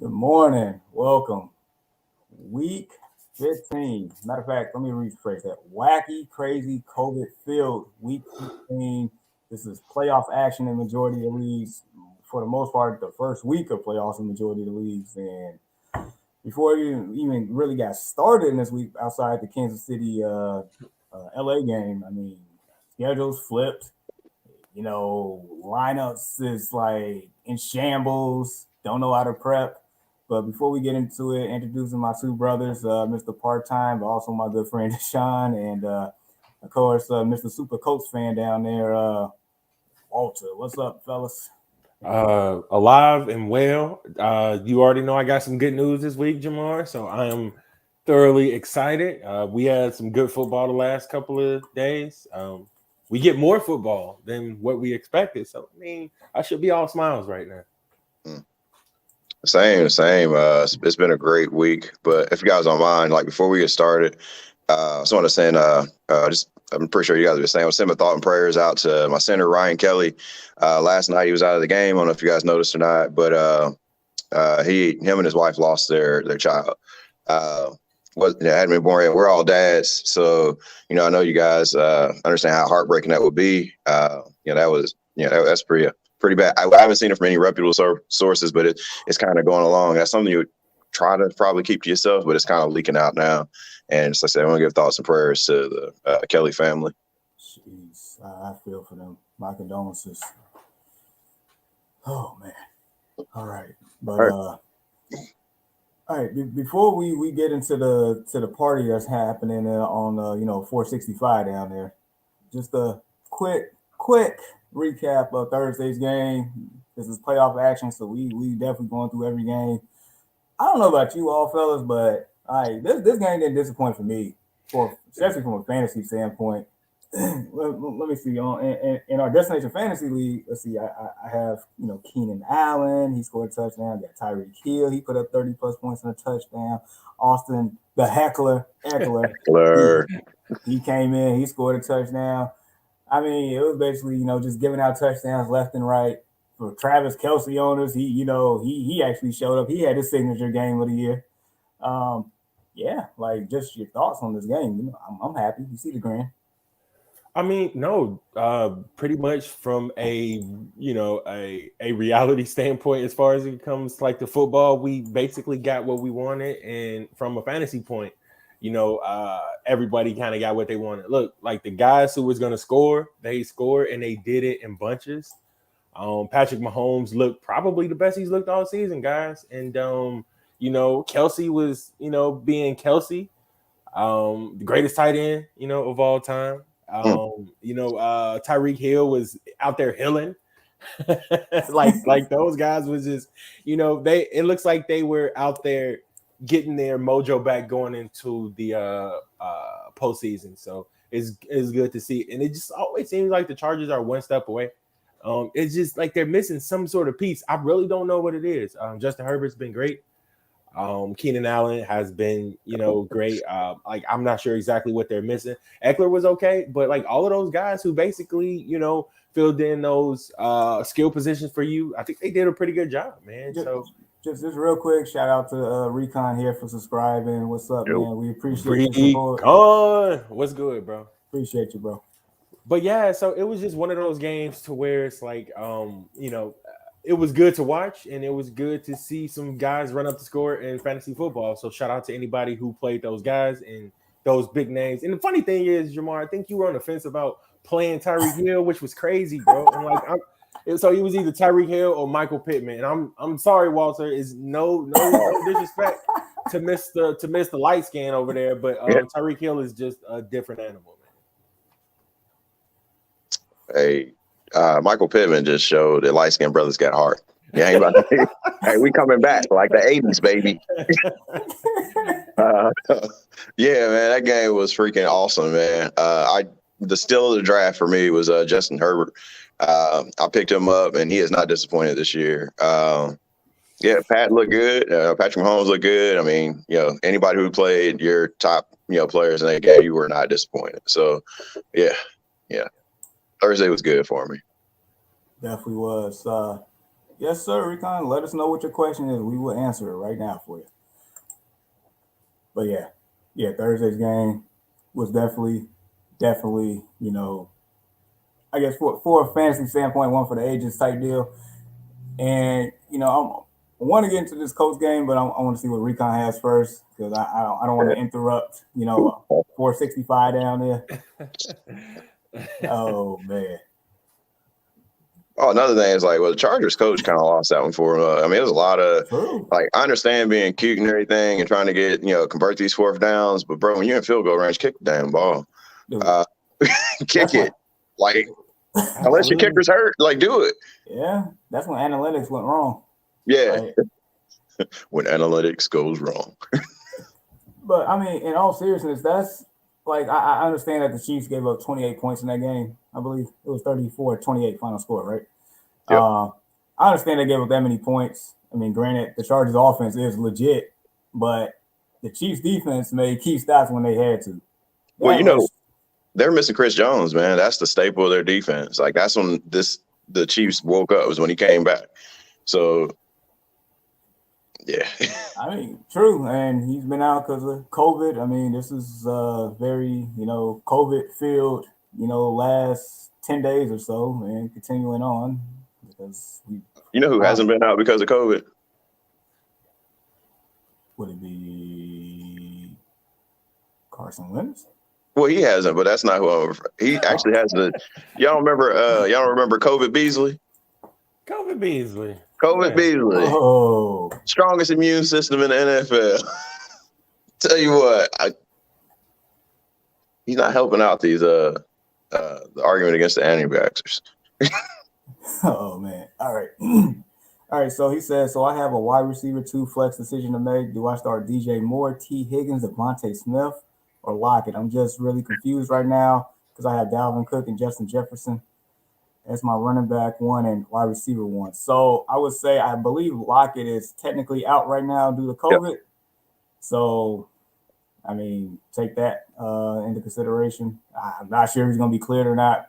Good morning. Welcome. Week 15. Matter of fact, let me rephrase that. Wacky, crazy, COVID-filled Week 15. This is playoff action in majority of the leagues. For the most part, the first week of playoffs in majority of the leagues. And before it even really got started in this week outside the Kansas City LA game, I mean, schedules flipped. Lineups is like in shambles, don't know how to prep. But before we get into it, introducing my two brothers, Mr. Part Time, but also my good friend Deshaun, and of course, Mr. Super Colts fan down there, Walter. What's up, fellas? Alive and well. You already know I got some good news this week, Jamar. So I am thoroughly excited. We had some good football the last couple of days. We get more football than what we expected. So I mean, I should be all smiles right now. Same. It's been a great week. But if you guys don't mind, like before we get started, I just want to send I'm pretty sure you guys are saying, send my thought and prayers out to my center Ryan Kelly. Last night he was out of the game. I don't know if you guys noticed or not, but him and his wife lost their child. Hadn't been born yet. We're all dads, so I know you guys understand how heartbreaking that would be. That's pretty bad. I haven't seen it from any reputable sources, but it's kind of going along. That's something you would try to probably keep to yourself, but it's kind of leaking out now. And just like I said, I want to give thoughts and prayers to the Kelly family. Jeez, I feel for them. My condolences. Oh man. All right, but all right. Before we get into the party that's happening on 465 down there, just a quick recap of Thursday's game. This is playoff action, so we definitely going through every game. I don't know about you all, fellas, but this game didn't disappoint for me, especially from a fantasy standpoint. let me see. In our Destination Fantasy League, let's see. I have Keenan Allen. He scored a touchdown. Got Tyreek Hill. He put up 30+ points in a touchdown. Austin the Heckler. He came in. He scored a touchdown. I mean, it was basically just giving out touchdowns left and right. For Travis Kelce owners, he actually showed up. He had his signature game of the year. Yeah, like just your thoughts on this game. I'm happy. You see the grin. I mean, no, pretty much from a reality standpoint, as far as it comes like the football, we basically got what we wanted, and from a fantasy point, everybody kind of got what they wanted. Look, like the guys who was going to score, they scored, and they did it in bunches. Patrick Mahomes looked probably the best he's looked all season, guys, and Kelce was being Kelce, the greatest tight end of all time. Tyreek Hill was out there hilling. like those guys was just, it looks like they were out there getting their mojo back going into the postseason. So it's good to see. And it just always seems like the Chargers are one step away. It's just like they're missing some sort of piece. I really don't know what it is. Justin Herbert's been great. Keenan Allen has been, great. I'm not sure exactly what they're missing. Eckler was okay, but like all of those guys who basically, filled in those skill positions for you, I think they did a pretty good job, man. Just real quick, shout out to Recon here for subscribing. What's up, man? We appreciate your support. What's good, bro? Appreciate you, bro. But yeah, so it was just one of those games to where it's like, it was good to watch, and it was good to see some guys run up the score in fantasy football. So shout out to anybody who played those guys and those big names. And the funny thing is, Jamar, I think you were on the fence about playing Tyreek Hill, which was crazy, bro. And so he was either Tyreek Hill or Michael Pittman. And I'm sorry, Walter, is no disrespect to miss the light scan over there, but Tyreek Hill is just a different animal, man. Hey. Michael Pittman just showed that light-skinned brothers got heart. Yeah, hey, we coming back like the 80s, baby. Yeah, man, that game was freaking awesome, man. The steal of the draft for me was Justin Herbert. I picked him up, and he is not disappointed this year. Pat looked good. Patrick Mahomes looked good. I mean, anybody who played your top, players in that game, you were not disappointed. So, yeah. Thursday was good for me. Definitely was. Yes, sir, Recon. Let us know what your question is. We will answer it right now for you. But yeah, Thursday's game was definitely, I guess for a fantasy standpoint, one for the ages type deal. And I want to get into this Colts game, but I want to see what Recon has first because I don't want to interrupt. 465 down there. Oh man. Oh, another thing is the Chargers coach kind of lost that one for him. I mean, it was a lot of I understand being cute and everything and trying to get convert these fourth downs, but bro, when you're in field goal range, kick the damn ball, kick it. Unless your kicker's hurt, do it. Yeah, that's when analytics went wrong. Yeah, when analytics goes wrong. But I mean, in all seriousness, that's I understand that the Chiefs gave up 28 points in that game. I believe it was 34-28 final score, right? Yep. I understand they gave up that many points. I mean, granted, the Chargers' offense is legit, but the Chiefs' defense made key stops when they had to. They're missing Chris Jones, man. That's the staple of their defense. That's when the Chiefs woke up, was when he came back. So, yeah. I mean, true. And he's been out because of COVID. I mean, this is very, COVID-filled, last 10 days or so and continuing on. Because who hasn't been out because of COVID? Would it be Carson Wentz? Well, he hasn't, but that's not who he actually has the. Y'all remember COVID Beasley? COVID Beasley. Beasley. Oh, strongest immune system in the NFL. Tell you what, he's not helping out these the argument against the anti-vaxxers. Oh man! All right. So he says, so I have a wide receiver 2 flex decision to make. Do I start DJ Moore, T. Higgins, Devontae Smith, or Lockett? I'm just really confused right now because I have Dalvin Cook and Justin Jefferson as my running back 1 and wide receiver 1. So I would say I believe Lockett is technically out right now due to COVID. Yep. So, I mean, take that into consideration. I'm not sure if he's going to be cleared or not.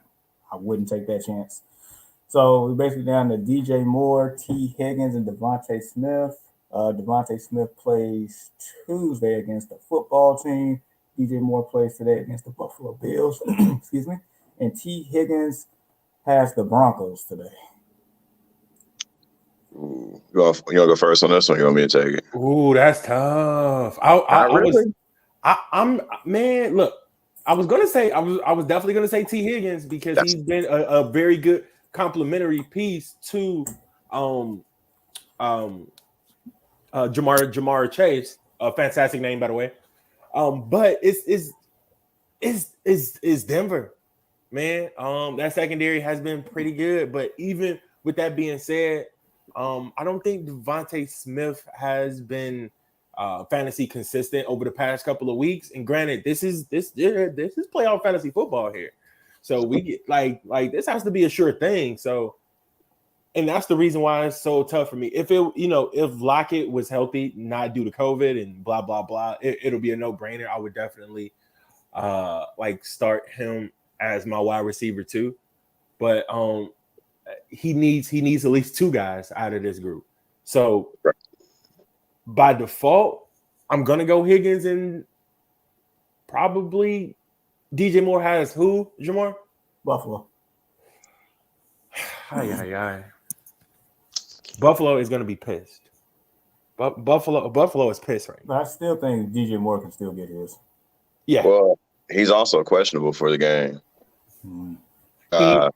I wouldn't take that chance. So we're basically down to DJ Moore, T. Higgins, and Devontae Smith. Devontae Smith plays Tuesday against the football team. DJ Moore plays today against the Buffalo Bills. Excuse me. And T. Higgins has the Broncos today. Ooh, you want to go first on this one? You want me to take it? Ooh, that's tough. Man, look, I was definitely gonna say T. Higgins because he's been a very good complementary piece to Jamar Chase, a fantastic name by the way. But it's Denver, man. That secondary has been pretty good, but even with that being said, I don't think Devontae Smith has been fantasy consistent over the past couple of weeks. And granted, this is playoff fantasy football here. So we get like this has to be a sure thing. So, and that's the reason why it's so tough for me. If if Lockett was healthy, not due to COVID and blah blah blah, it'll be a no-brainer. I would definitely start him as my wide receiver too. But he needs at least 2 guys out of this group. So by default, I'm gonna go Higgins and probably DJ Moore has who, Jamar? Buffalo. Buffalo is gonna be pissed. Buffalo is pissed right now. But I still think DJ Moore can still get his. Yeah. Well, he's also questionable for the game. You're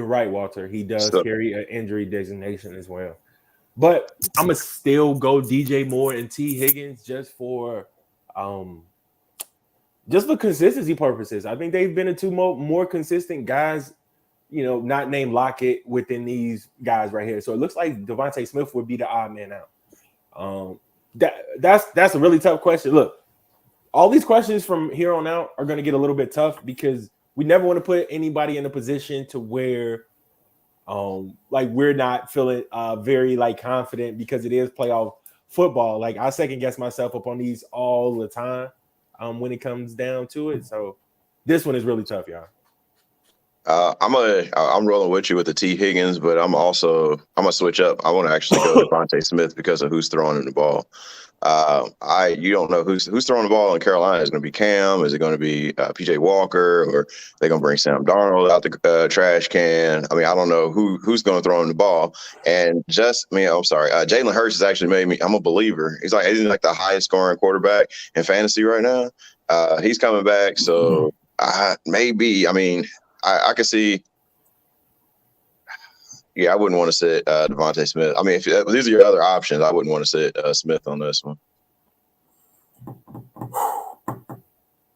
right, Walter. He does carry an injury designation as well. But I'm gonna still go DJ Moore and T. Higgins just for consistency purposes. I think they've been the 2 more consistent guys, not named Lockett within these guys right here. So it looks like Devontae Smith would be the odd man out. That's a really tough question. Look, all these questions from here on out are going to get a little bit tough because we never want to put anybody in a position to where we're not feeling very confident because it is playoff football. I second guess myself up on these all the time when it comes down to it. So this one is really tough, y'all. I'm rolling with you with the T Higgins, but I'm gonna switch up. I want to actually go to Devontae Smith because of who's throwing him the ball. You don't know who's throwing the ball in Carolina. Is it going to be Cam? Is it going to be PJ Walker? Or they going to bring Sam Darnold out the trash can? I mean, I don't know who's going to throw him the ball. And I'm sorry. Jalen Hurts has actually made me. I'm a believer. He's like the highest scoring quarterback in fantasy right now. He's coming back, so maybe. I mean, I could see. Yeah, I wouldn't want to sit Devontae Smith. I mean, if these are your other options, I wouldn't want to sit Smith on this one.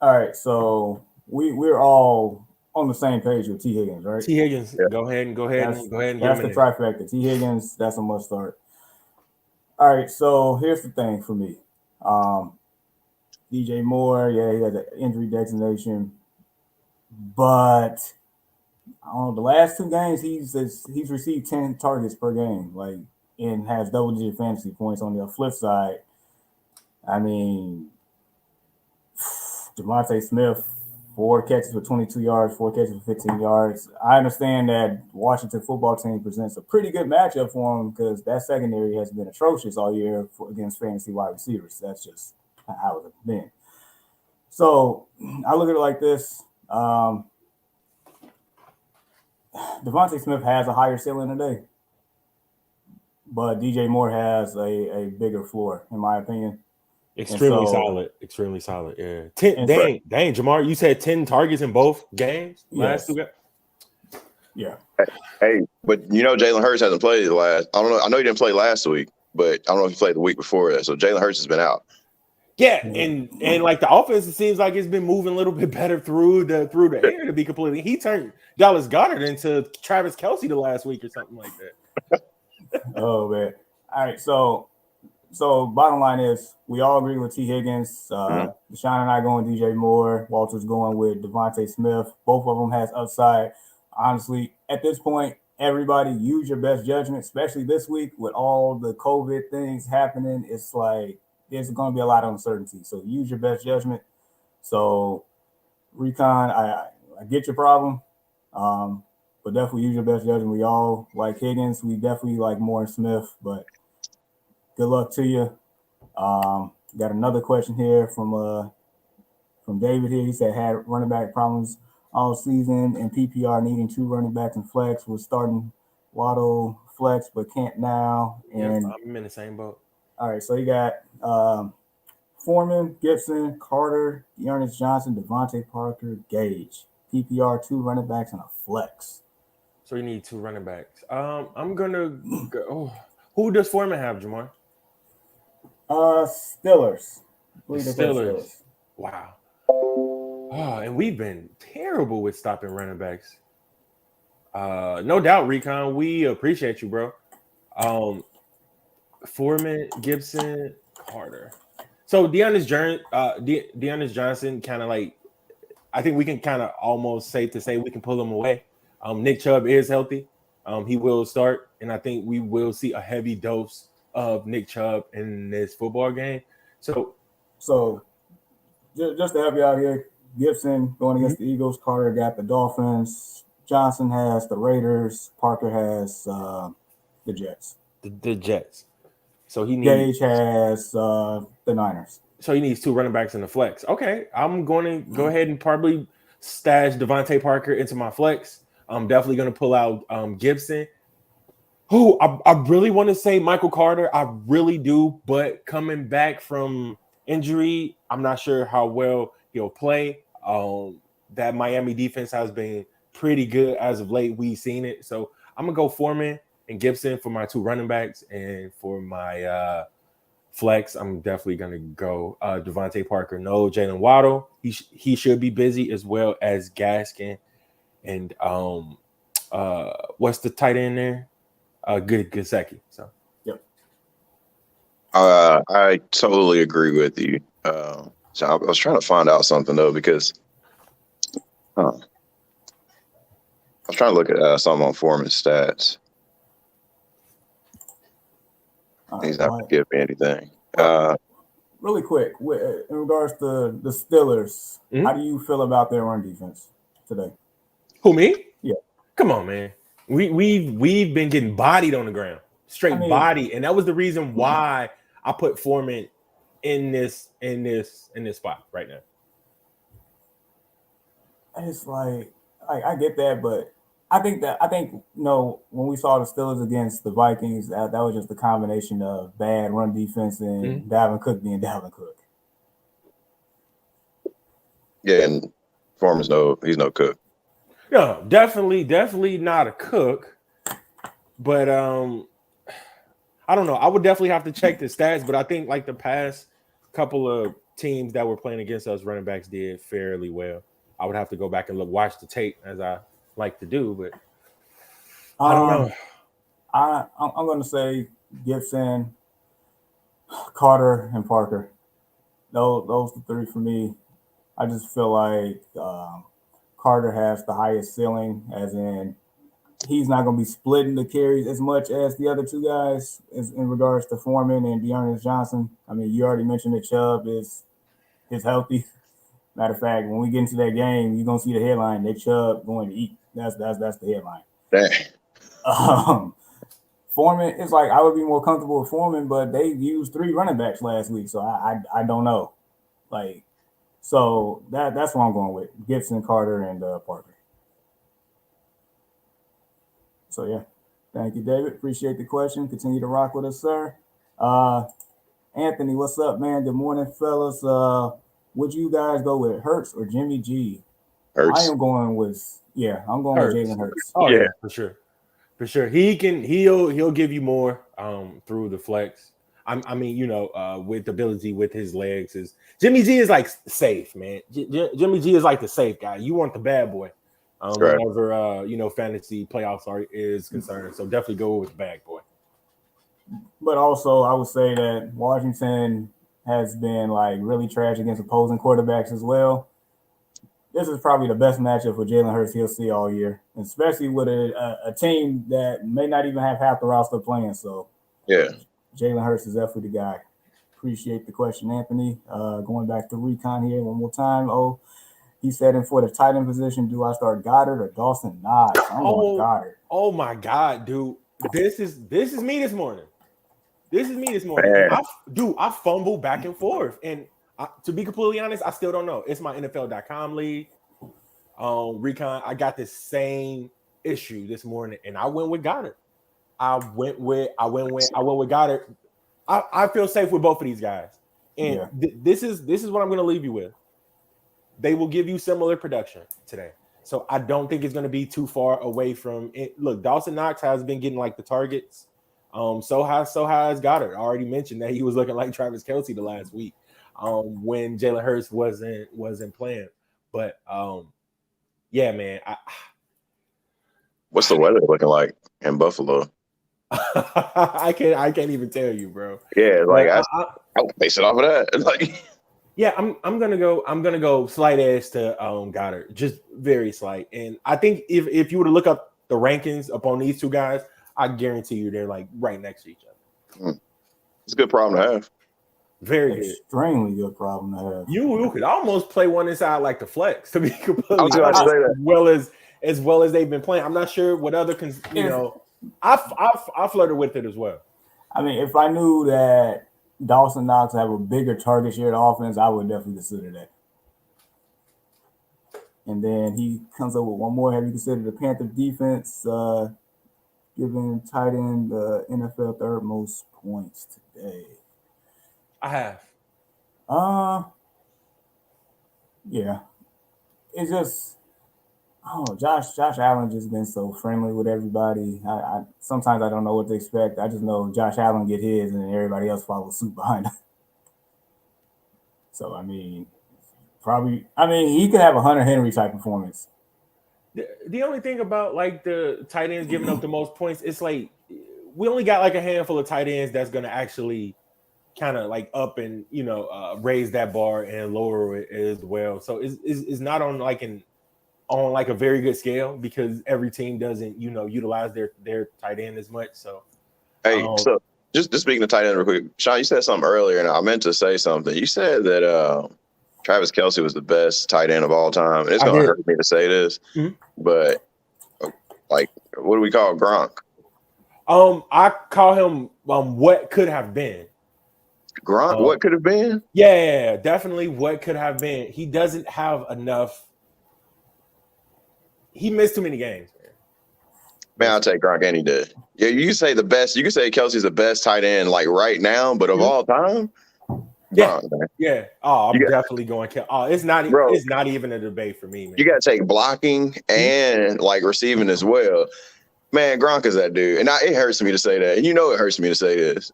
All right, so we're all on the same page with T Higgins, right? T Higgins, yeah. Go ahead and that's the trifecta. T Higgins, that's a must start. All right, so here's the thing for me. DJ Moore, yeah, he has an injury designation, but the last 2 games he's received 10 targets per game, like, and has double-digit fantasy points. On the flip side, I mean, Devontae Smith, 4 catches for 22 yards, 4 catches for 15 yards. I understand that Washington football team presents a pretty good matchup for him because that secondary has been atrocious all year against fantasy wide receivers. That's just how it's been. So I look at it like this. Devontae Smith has a higher ceiling today, but DJ Moore has a bigger floor, in my opinion. Extremely solid. Yeah. Dang, Jamar, you said 10 targets in both games? Last 2 games? Yeah. Hey, but Jalen Hurts hasn't played the last. I don't know. I know he didn't play last week, but I don't know if he played the week before that. So Jalen Hurts has been out. Yeah, and like the offense, it seems like it's been moving a little bit better through the air. To be completely, he turned Dallas Goedert into Travis Kelce the last week or something like that. Oh man! All right, so bottom line is we all agree with T Higgins. Deshaun and I going DJ Moore. Walter's going with Devontae Smith. Both of them has upside. Honestly, at this point, everybody use your best judgment, especially this week with all the COVID things happening. It's like there's going to be a lot of uncertainty. So use your best judgment. So Recon, I get your problem, but definitely use your best judgment. We all like Higgins. We definitely like Moore and Smith, but good luck to you. Got another question here from David here. He said had running back problems all season and PPR needing 2 running backs and flex, was starting Waddle flex but can't now. And I'm in the same boat. All right, so you got Foreman, Gibson, Carter, Dearness Johnson, Devontae Parker, Gage. PPR 2 running backs and a flex. So you need 2 running backs. I'm gonna go. Who does Foreman have, Jamar? Steelers. Steelers. Wow. Oh, and we've been terrible with stopping running backs. No doubt, Recon. We appreciate you, bro. Foreman, Gibson, Carter. So Dearness Johnson kind of like, I think we can kind of almost safe to say we can pull him away. Nick Chubb is healthy. He will start, and I think we will see a heavy dose of Nick Chubb in this football game. So just to help you out here, Gibson going against the Eagles, Carter got the Dolphins, Johnson has the Raiders, Parker has the Jets. The Jets. So Gage has the Niners. So he needs 2 running backs in the flex. Okay, I'm going to go ahead and probably stash Devontae Parker into my flex. I'm definitely going to pull out Gibson. Oh, I really want to say Michael Carter. I really do, but coming back from injury, I'm not sure how well he'll play. That Miami defense has been pretty good as of late. We've seen it. So I'm going to go Foreman and Gibson for my 2 running backs. And for my flex, I'm definitely going to go Devontae Parker. No Jalen Waddle. He should be busy, as well as Gaskin. And what's the tight end there? Gesicki. So, yep. I totally agree with you. So I was trying to find out something though, because I was trying to look at something on Foreman's stats. He's not going to give me anything. Really quick, in regards to the Steelers, how do you feel about their run defense today? Who, me? Yeah. Come on, man. We've been getting bodied on the ground, straight body, and that was the reason why I put Foreman in this spot right now. It's like I get that, but I think when we saw the Steelers against the Vikings, that was just a combination of bad run defense and Dalvin Cook being Dalvin Cook. Yeah, and Foreman's he's no Cook. No, definitely not a Cook. But I don't know. I would definitely have to check the stats, but I think like the past couple of teams that were playing against us, running backs did fairly well. I would have to go back and watch the tape as I like to do, but I don't know. I'm going to say Gibson, Carter, and Parker. Those the three for me. I just feel like Carter has the highest ceiling, as in he's not going to be splitting the carries as much as the other two guys in regards to Foreman and Dearness Johnson. I mean, you already mentioned that Chubb is healthy. Matter of fact, when we get into that game, you're going to see the headline, that Chubb going to eat. That's the headline. Dang. Foreman, it's like I would be more comfortable with Foreman, but they used 3 running backs last week, so I don't know. Like, so that's what I'm going with. Gibson, Carter, and Parker. So, yeah. Thank you, David. Appreciate the question. Continue to rock with us, sir. Anthony, what's up, man? Good morning, fellas. Would you guys go with Hurts or Jimmy G? Hurts. I'm going with Jalen Hurts. Oh yeah, for sure. He'll give you more through the flex. I mean, with ability with his legs. Is Jimmy G is like safe, man. Jimmy G is like the safe guy. You want the bad boy. Right. Whenever fantasy playoffs is concerned. So definitely go with the bad boy. But also, I would say that Washington has been like really trash against opposing quarterbacks as well. This is probably the best matchup for Jalen Hurts he'll see all year, especially with a team that may not even have half the roster playing. So, yeah, Jalen Hurts is definitely the guy. Appreciate the question, Anthony. Going back to Recon here one more time. Oh, he said, and for the tight end position, do I start Goddard or Dawson Knox? I'm going Goddard. Oh my God, dude. This is me this morning. I fumble back and forth. And to be completely honest, I still don't know. It's my NFL.com league. Recon, I got the same issue this morning, and I went with Goddard. I went with Goddard. I feel safe with both of these guys. And this is what I'm going to leave you with. They will give you similar production today. So I don't think it's going to be too far away from it. Look, Dawson Knox has been getting like the targets. So has Goddard. I already mentioned that he was looking like Travis Kelce the last week when Jalen Hurts wasn't playing. But yeah, man. What's the weather looking like in Buffalo? I can't even tell you, bro. Yeah, like I would base it off of that. Like, yeah, I'm gonna go slight edge to Goddard, just very slight. And I think if you were to look up the rankings upon these two guys, I guarantee you they're like right next to each other. It's a good problem to have. Very good. Extremely good problem to have. You could almost play one inside like the flex, to be completely honest, as well as they've been playing. I'm not sure what other I flirted with it as well. I mean, if I knew that Dawson Knox have a bigger target share offense, I would definitely consider that. And then he comes up with one more. Have you considered the Panther defense giving tight end the NFL third most points today? I have. Yeah. It's just Josh Allen just been so friendly with everybody. I sometimes I don't know what to expect. I just know Josh Allen get his and then everybody else follows suit behind him. So he could have a Hunter Henry type performance. The only thing about like the tight ends giving up the most points, it's like we only got like a handful of tight ends that's gonna actually kind of like up and raise that bar and lower it as well. So it's not on like a very good scale because every team doesn't utilize their tight end as much. So so just speaking of tight end real quick, Sean, you said something earlier and I meant to say something. You said that Travis Kelce was the best tight end of all time. And it's gonna hurt me to say this, but Like, what do we call Gronk? I call him what could have been. Gronk, what could have been? Yeah, definitely what could have been. He doesn't have enough. He missed too many games, Man, I'll take Gronk any day. Yeah, you can say the best. You can say Kelsey's the best tight end like right now, but of all time, yeah, Gronk, man. yeah. Oh, I'm definitely going. Oh, it's not. Bro, it's not even a debate for me, man. You got to take blocking and like receiving as well. Man, Gronk is that dude, and it hurts me to say that. And you know, it hurts me to say this.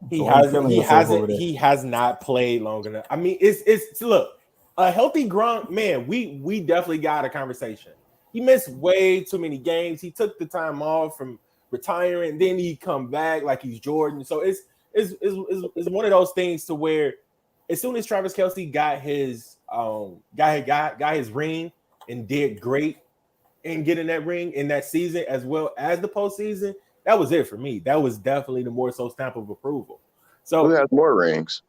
He has not played long enough. I mean, it's look, a healthy Gronk, man. We definitely got a conversation. He missed way too many games. He took the time off from retiring, and then he come back like he's Jordan. So it's one of those things to where as soon as Travis Kelce got his got his ring and did great in getting that ring in that season as well as the postseason, that was it for me. That was definitely the more so stamp of approval. So who has more rings?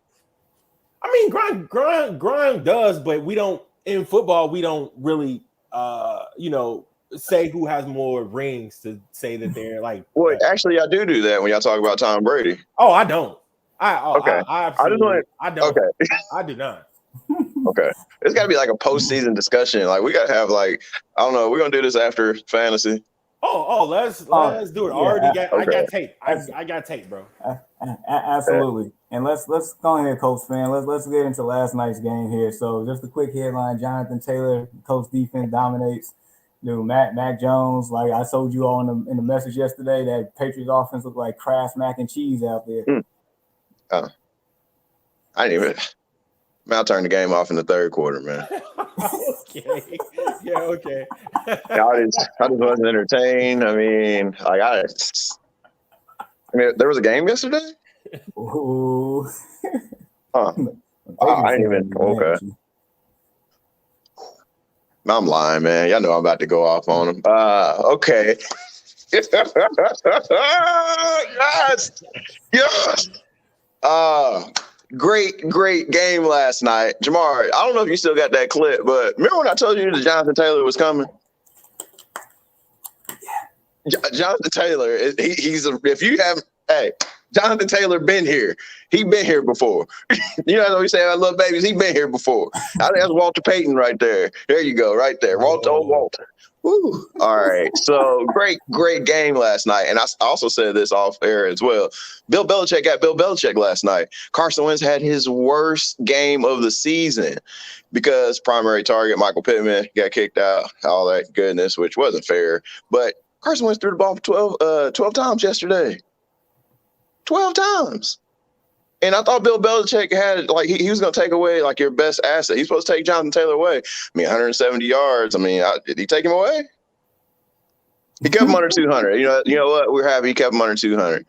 I mean, Gronk does, but we don't in football. We don't really, say who has more rings to say that they're like. Well, actually, I do that when y'all talk about Tom Brady. Oh, I don't. Okay. I absolutely. I don't. Okay. I do not. Okay. It's got to be like a postseason discussion. Like we got to have like I don't know. We're gonna do this after fantasy. Let's do it. I got tape. I got tape, bro. Absolutely. And let's go ahead, Colts fan. Let's get into last night's game here. So just a quick headline: Jonathan Taylor, Colts defense dominates. Mac Jones, like I told you all in the message yesterday, that Patriots offense looked like Kraft mac and cheese out there. I didn't even. Man, I'll turn the game off in the third quarter, man. Okay. Yeah, okay. I just wasn't entertained. I mean, there was a game yesterday? Ooh. Huh. I didn't even. Okay. I'm lying, man. Y'all know I'm about to go off on him. Okay. Yes. Great game last night. Jamar, I don't know if you still got that clip, but remember when I told you that Jonathan Taylor was coming? Jonathan Taylor, Jonathan Taylor been here. He been here before. You know what we say, I love babies. He been here before. I think that's Walter Payton right there. There you go, right there. Walter. Woo. All right. So great game last night. And I also said this off air as well. Bill Belichick got Bill Belichick last night. Carson Wentz had his worst game of the season because primary target Michael Pittman got kicked out, all that goodness, which wasn't fair. But Carson Wentz threw the ball for 12 times yesterday. 12 times. And I thought Bill Belichick had, like, he was going to take away, like, your best asset. He's supposed to take Jonathan Taylor away. I mean, 170 yards. I mean, did he take him away? He kept him under 200. You know what? We're happy he kept him under 200.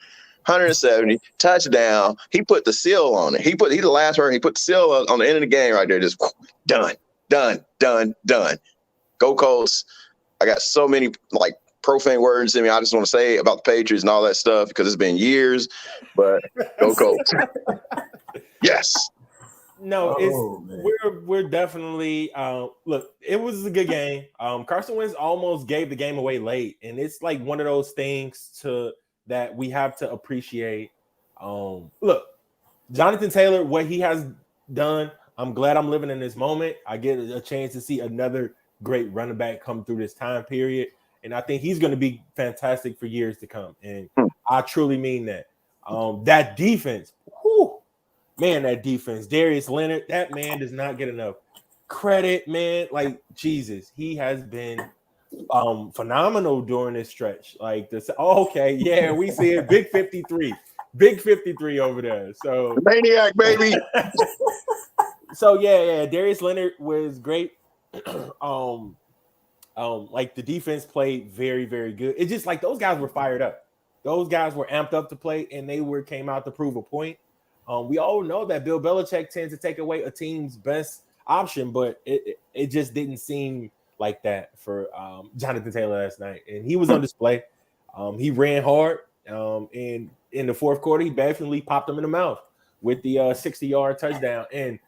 170, touchdown. He put the seal on it. He's the last person. He put the seal on the end of the game right there. Just done. Go Colts. I got so many, like, profane words in me I just want to say about the Patriots and all that stuff because it's been years, but go Colts. Yes. No, we're definitely look, it was a good game. Carson Wentz almost gave the game away late, and it's like one of those things that we have to appreciate. Look, Jonathan Taylor, what he has done, I'm glad I'm living in this moment. I get a chance to see another great running back come through this time period. And I think he's going to be fantastic for years to come. And I truly mean that. That defense, that defense, Darius Leonard, that man does not get enough credit, man. Like, Jesus, he has been phenomenal during this stretch. Like, we see it. Big 53 over there. So maniac, baby. So, Darius Leonard was great. Like the defense played very, very good. It's just like those guys were fired up. Those guys were amped up to play, and they came out to prove a point. We all know that Bill Belichick tends to take away a team's best option, but it just didn't seem like that for Jonathan Taylor last night. And he was on display. He ran hard. And in the fourth quarter, he definitely popped him in the mouth with the 60-yard touchdown. And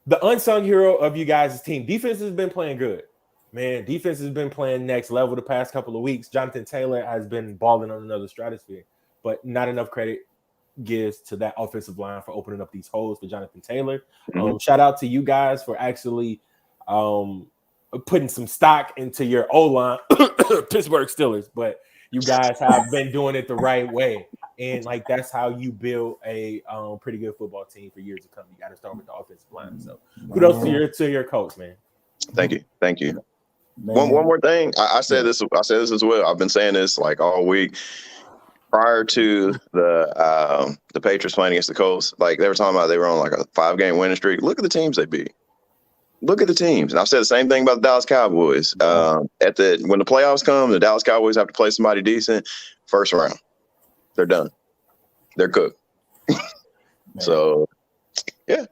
the unsung hero of you guys' team, defense has been playing good. Man, defense has been playing next level the past couple of weeks. Jonathan Taylor has been balling on another stratosphere, but not enough credit gives to that offensive line for opening up these holes for Jonathan Taylor. Shout out to you guys for actually putting some stock into your O-line, Pittsburgh Steelers, but you guys have been doing it the right way. And like that's how you build a pretty good football team for years to come. You got to start with the offensive line. So kudos to your coach, man. Thank you. One more thing. I said this as well. I've been saying this like all week. Prior to the Patriots playing against the Colts, like they were talking about, they were on like a 5-game winning streak. Look at the teams they beat. Look at the teams. And I've said the same thing about the Dallas Cowboys. When the playoffs come, the Dallas Cowboys have to play somebody decent. First round, they're done. They're cooked. So, yeah.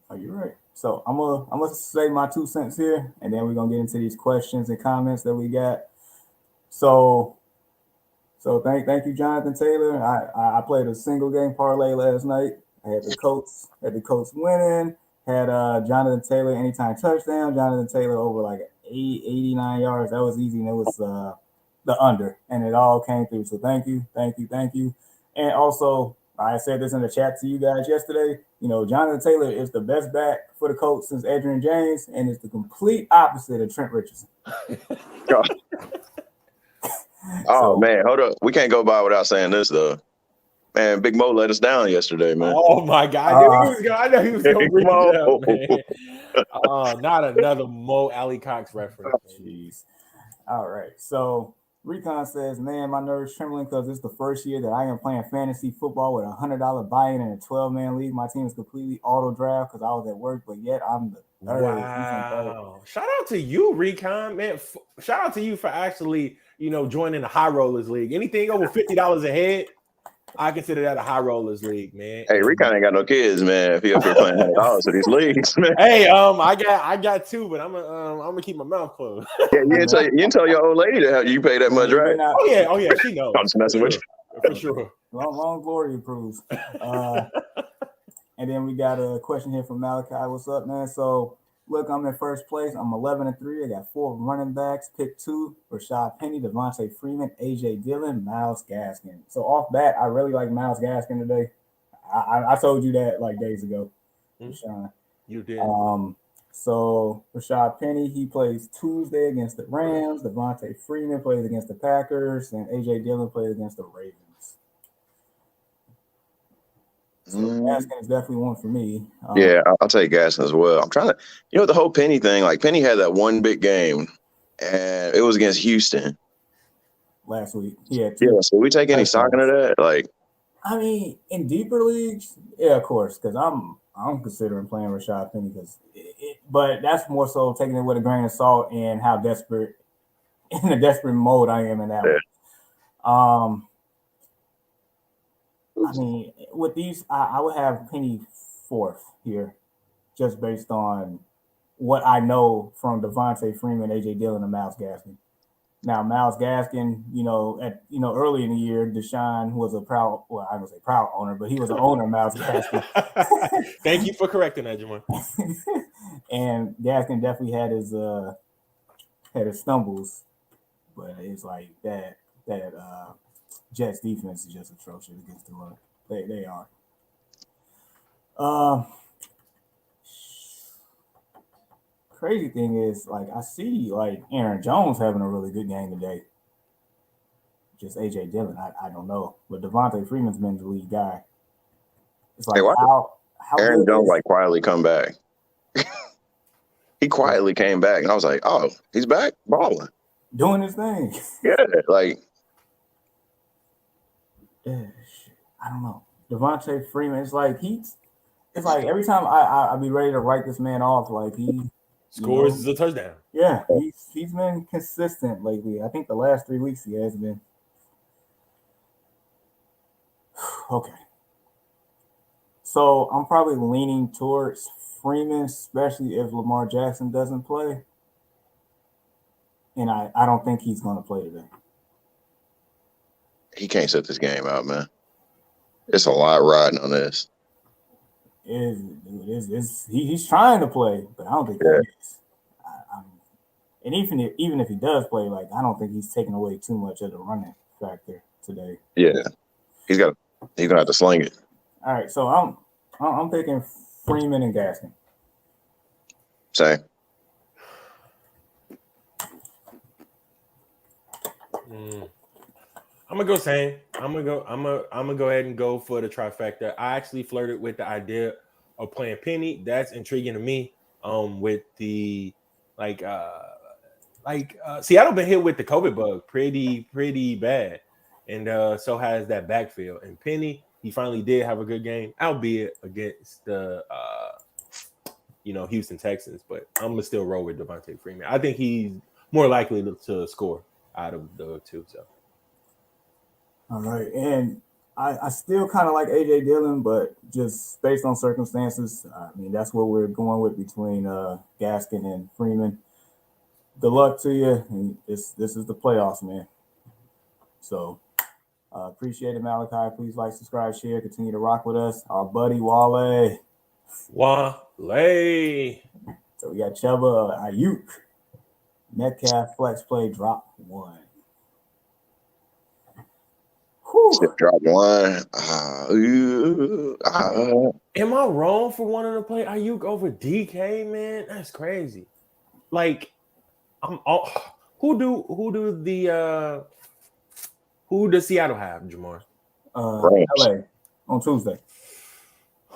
Oh, you're right. So I'm gonna say my 2 cents here, and then we're gonna get into these questions and comments that we got. So thank you, Jonathan Taylor. I played a single game parlay last night. I had the Colts winning. Had Jonathan Taylor anytime touchdown. Jonathan Taylor over like 89 yards. That was easy, and it was the under, and it all came through. So thank you. And also, I said this in the chat to you guys yesterday. You know, Jonathan Taylor is the best back for the Colts since Adrian James, and it's the complete opposite of Trent Richardson. Man, hold up. We can't go by without saying this, though. Man, Big Mo let us down yesterday, man. Oh, my God. I know he was going to bring it up, man. Not another Mo Alley Cox reference. Jeez. All right. So Recon says, man, my nerves trembling because it's the first year that I am playing fantasy football with $100 buy-in in a 12-man league. My team is completely auto-draft because I was at work, but yet I'm the third. Wow. Shout out to you, Recon, man. Shout out to you for actually, joining the High Rollers League. Anything over $50 a head, I consider that a High Rollers League, man. Hey, Recon ain't got no kids, man. If he up here playing $100 for these leagues, man. Hey, I got 2, but I'm gonna keep my mouth closed. Yeah, you didn't tell your old lady that you pay that much, right? Oh yeah, she knows. I'm just messing with you. For sure. Long glory approves. And then we got a question here from Malachi. What's up, man? So look, I'm in first place. I'm 11-3. I got 4 running backs. Pick 2: Rashad Penny, Devontae Freeman, AJ Dillon, Myles Gaskin. So off bat, I really like Myles Gaskin today. I told you that like days ago, Rashawn. You did. So Rashad Penny, he plays Tuesday against the Rams. Devontae Freeman plays against the Packers, and AJ Dillon plays against the Ravens. So Gaskin is definitely one for me. Yeah, I'll take Gaskin as well. I'm trying to, the whole Penny thing, like Penny had that one big game, and it was against Houston last week. Yeah. So we take any stock into that? Like, I mean, in deeper leagues, yeah, of course, because I'm considering playing Rashad Penny but that's more so taking it with a grain of salt and how desperate mode I am in that one. I mean, with these, I would have Penny 4th here, just based on what I know from Devontae Freeman, AJ Dillon, and Myles Gaskin. Now, Myles Gaskin, early in the year, Deshaun was I don't say proud owner, but he was an owner of Myles Gaskin. Thank you for correcting that, Jamar. And Gaskin definitely had his stumbles, but it's like that Jets defense is just atrocious against the run. They are. Crazy thing is, like, I see like Aaron Jones having a really good game today. Just AJ Dillon, I don't know, but Devontae Freeman's been the lead guy. It's like how Aaron Jones quietly come back. He quietly came back, and I was like, "Oh, he's back, balling, doing his thing." Yeah, like. I don't know. Devontae Freeman, it's like every time I be ready to write this man off, like he scores a touchdown. Yeah, he's been consistent lately. I think the last 3 weeks he has been. Okay. So I'm probably leaning towards Freeman, especially if Lamar Jackson doesn't play. And I don't think he's going to play today. He can't sit this game out, man. It's a lot riding on this. He's trying to play, but I don't think he is. And even if he does play, like I don't think he's taking away too much of the running factor today. Yeah, he's gonna have to sling it. All right, so I'm picking Freeman and Gaskin. Same. I'm gonna go same. I'm gonna go ahead and go for the trifecta. I actually flirted with the idea of playing Penny. That's intriguing to me. With the Seattle been hit with the COVID bug pretty bad, and so has that backfield. And Penny, he finally did have a good game, albeit against the Houston Texans. But I'm gonna still roll with Devontae Freeman. I think he's more likely to score out of the two. So. All right, and I still kind of like AJ Dillon, but just based on circumstances, I mean that's what we're going with between Gaskin and Freeman. Good luck to you. And this is the playoffs, man. So appreciate it, Malachi. Please like, subscribe, share, continue to rock with us. Our buddy Wale. Wale. So we got Chuba, Ayuk, Metcalf, flex play, drop 1. Drop 1. Am I wrong for wanting to play Ayuk over DK, man? That's crazy. Like, who does Seattle have, Jamar? LA on Tuesday.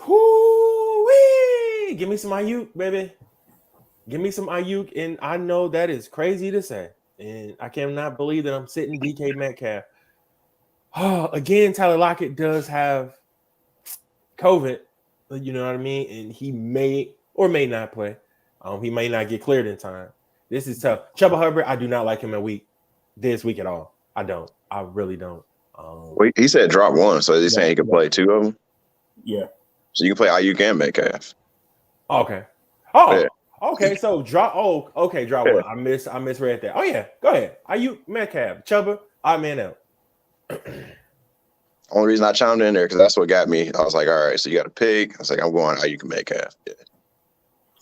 Whoo-wee! Give me some Ayuk, baby. Give me some Ayuk, and I know that is crazy to say, and I cannot believe that I'm sitting DK Metcalf. Again, Tyler Lockett does have COVID, you know what I mean? And he may or may not play. He may not get cleared in time. This is tough. Chuba Hubbard, I do not like him this week at all. I don't. I really don't. He said drop 1, so he's saying he can play 2 of them? Yeah. So you can play Ayuk and Metcalf. Okay. Okay. So drop. Okay. Drop 1. I misread that. Oh yeah. Go ahead. Ayuk, Metcalf, Chuba, odd man out. Only reason I chimed in there because that's what got me. I was like, all right, so you got to pick. I was like, I'm going Ayuk and Metcalf. Yeah.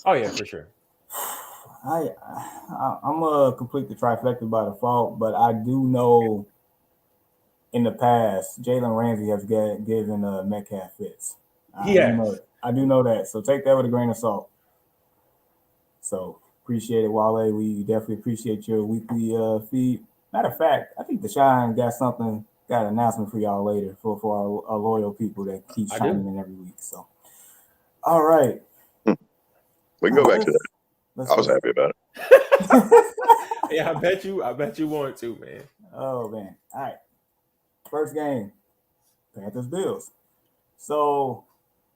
Oh yeah, for sure. I'm a complete the trifecta by default, but I do know in the past Jalen Ramsey has given Metcalf fits. I do know that. So take that with a grain of salt. So appreciate it, Wale. We definitely appreciate your weekly feed. Matter of fact, I think Deshaun got an announcement for y'all later for our loyal people that keep chiming in every week. So, all right. We can go back to that. I was happy about it. Yeah, I bet you want to, man. Oh man. All right. First game, Panthers Bills. So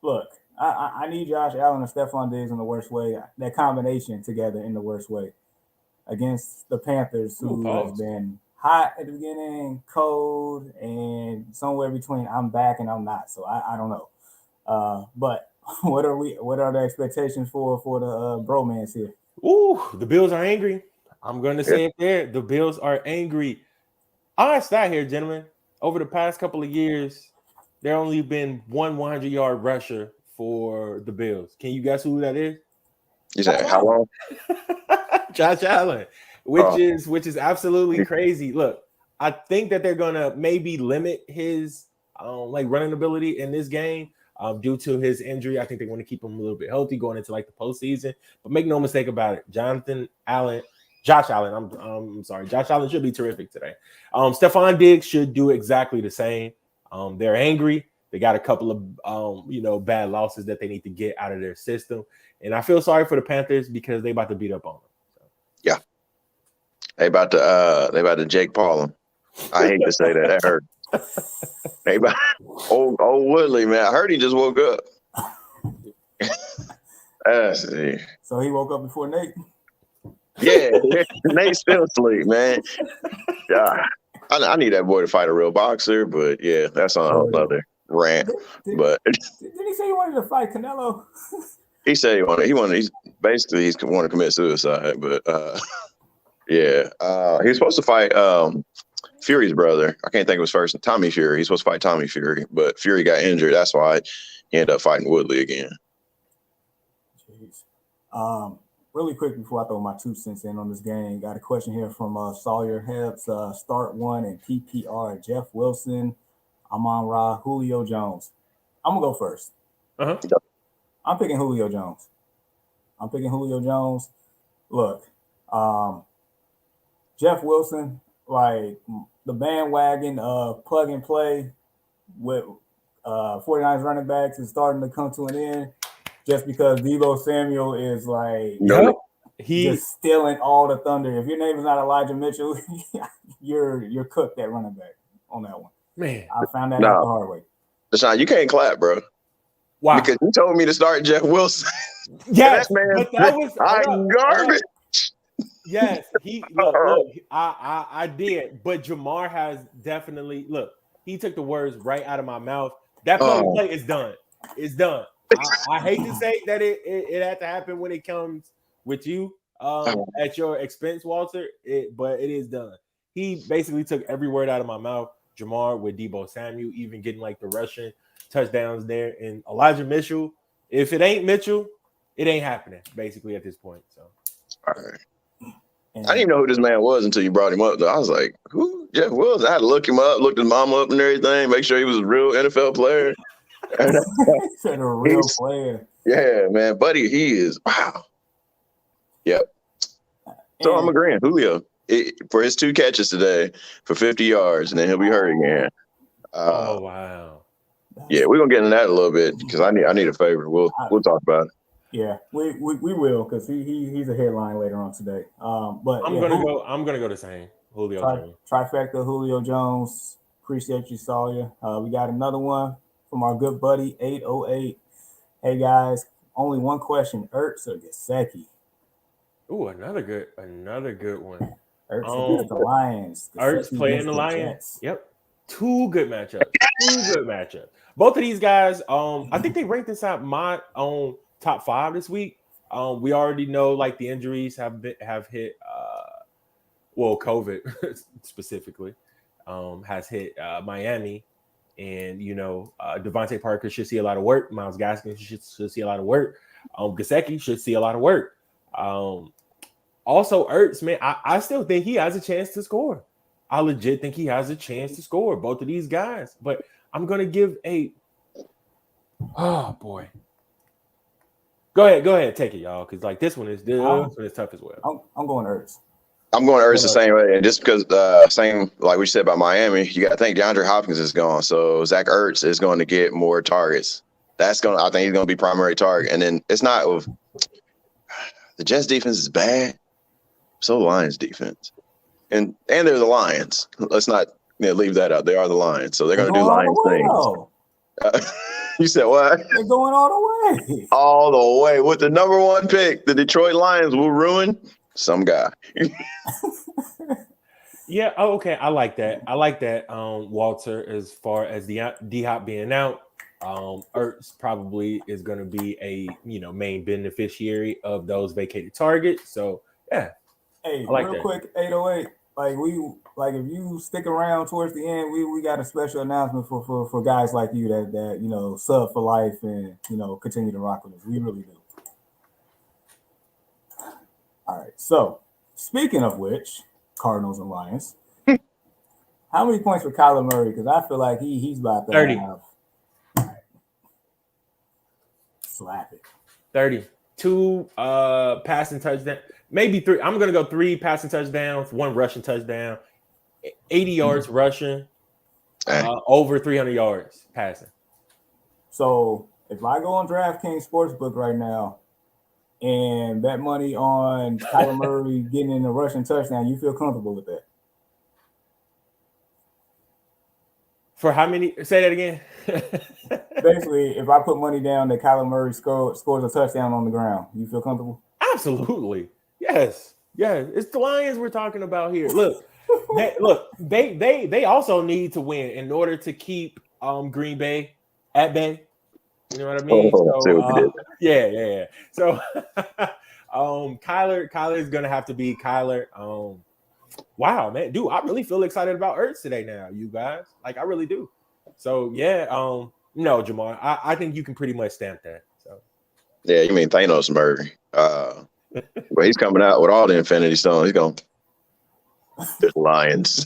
look, I need Josh Allen and Stephon Diggs in the worst way. That combination together in the worst way against the Panthers, who has been hot at the beginning, cold, and somewhere between I'm back and I'm not. So I don't know. But what are the expectations for the bromance here? Ooh, the Bills are angry. I'm going to say it there. The Bills are angry. Odd stat here, gentlemen. Over the past couple of years, there only been one 100-yard rusher for the Bills. Can you guess who that is? You said how long? Josh Allen, which is absolutely crazy. Look, I think that they're gonna maybe limit his running ability in this game due to his injury. I think they want to keep him a little bit healthy going into the postseason. But make no mistake about it, Josh Allen. I'm sorry, Josh Allen should be terrific today. Stephon Diggs should do exactly the same. They're angry. They got a couple of bad losses that they need to get out of their system, and I feel sorry for the Panthers because they about to beat up on them. So. Yeah, they about to Jake Paul him. I hate to say that. That hurt. Hey, old Woodley, man. I heard he just woke up. So he woke up before Nate. Yeah, Nate's still asleep, man. Yeah, I need that boy to fight a real boxer, but yeah, that's on a whole other rant. But did he say he wanted to fight Canelo? He said he wanted. He's want to commit suicide, but yeah, he was supposed to fight Fury's brother. I can't think of his first name. Tommy Fury. He's supposed to fight Tommy Fury, but Fury got injured. That's why he ended up fighting Woodley again. Jeez. really quick before I throw my 2 cents in on this game, got a question here from Sawyer Hebbs. Start one and PPR. Jeff Wilson, Amon-Ra, Julio Jones. I'm gonna go first. Uh-huh. I'm picking Julio Jones. Look, Jeff Wilson, like the bandwagon plug and play with 49ers running backs is starting to come to an end just because Devo Samuel is like just stealing all the thunder. If your name is not Elijah Mitchell, you're cooked at running back on that one. Man, I found that out the hard way. Deshaun, you can't clap, bro. Wow. Because you told me to start Jeff Wilson. Yes, that man, but that was I'm garbage. Yes, look, I did, but Jamar has definitely he took the words right out of my mouth. That play is done. It's done. I hate to say that it had to happen when it comes with you at your expense, Walter, but it is done. He basically took every word out of my mouth. Jamar with Devo Samuel, even getting like the rushing touchdowns there, and Elijah Mitchell. If it ain't Mitchell, it ain't happening. Basically at this point. So, all right. I didn't even know who this man was until you brought him up. Though. I was like, "Who? Jeff Wilson?" I had to look him up, looked his mama up and everything, make sure he was a real NFL player. A real player. Yeah, man, buddy, he is. Wow. Yep. So I'm agreeing, Julio, for his 2 catches today for 50 yards, and then he'll be hurt again. Wow. Yeah, we're gonna get into that a little bit because I need a favor. We'll talk about it. Yeah, we will because he's a headline later on today. But I'm gonna go the same. Julio trifecta Julio Jones. Appreciate you, Sawyer. We got another one from our good buddy 808. Hey guys, only one question: Ertz or Gesicki? Ooh, another good one. Ertz against the Lions. Ertz playing the Lions. Yep. Two good matchups. Both of these guys, I think they ranked inside my own top 5 this week. We already know like the injuries have hit COVID specifically has hit Miami, and Devontae Parker should see a lot of work. Myles Gaskin should see a lot of work. Gesicki should see a lot of work. Also Ertz, man, I still think he has a chance to score. I legit think he has a chance to score, both of these guys. But I'm going to give oh, boy. Go ahead, take it, y'all, because like this one is tough as well. I'm going Ertz. I'm going Ertz the same way. And just because, same like we said about Miami, you got to think DeAndre Hopkins is gone. So Zach Ertz is going to get more targets. I think he's going to be primary target. And then it's not the Jets defense is bad. So Lions defense. And they're the Lions. Let's not leave that out. They are the Lions, so they're going to do Lions things. You said what? They're going all the way. All the way with the number 1 pick. The Detroit Lions will ruin some guy. Yeah. Oh, okay. I like that. Walter, as far as the D-Hop being out, Ertz probably is going to be a main beneficiary of those vacated targets. So yeah. Hey, real quick, 808. If you stick around towards the end, we got a special announcement for guys like you that sub for life and continue to rock with us. We really do. All right. So speaking of which, Cardinals and Lions. How many points for Kyler Murray? Because I feel like he's about to 30. have. All right. Slap it. 30. 2 passing touchdowns. Maybe 3. I'm going to go 3 passing touchdowns, 1 rushing touchdown, 80 yards rushing, over 300 yards passing. So if I go on DraftKings Sportsbook right now and bet money on Kyler Murray getting in a rushing touchdown, you feel comfortable with that? For how many? Say that again. Basically, if I put money down that Kyler Murray scores a touchdown on the ground, you feel comfortable? Absolutely. Yes. It's the Lions we're talking about here. They also need to win in order to keep Green Bay at bay. You know what I mean? Yeah. So Kyler is gonna have to be Kyler. Wow, man, dude, I really feel excited about Ertz today now, you guys. Like I really do. So yeah, no, Jamar, I think you can pretty much stamp that. So yeah, you mean Thanos Murray. But he's coming out with all the Infinity Stones. He's going the Lions.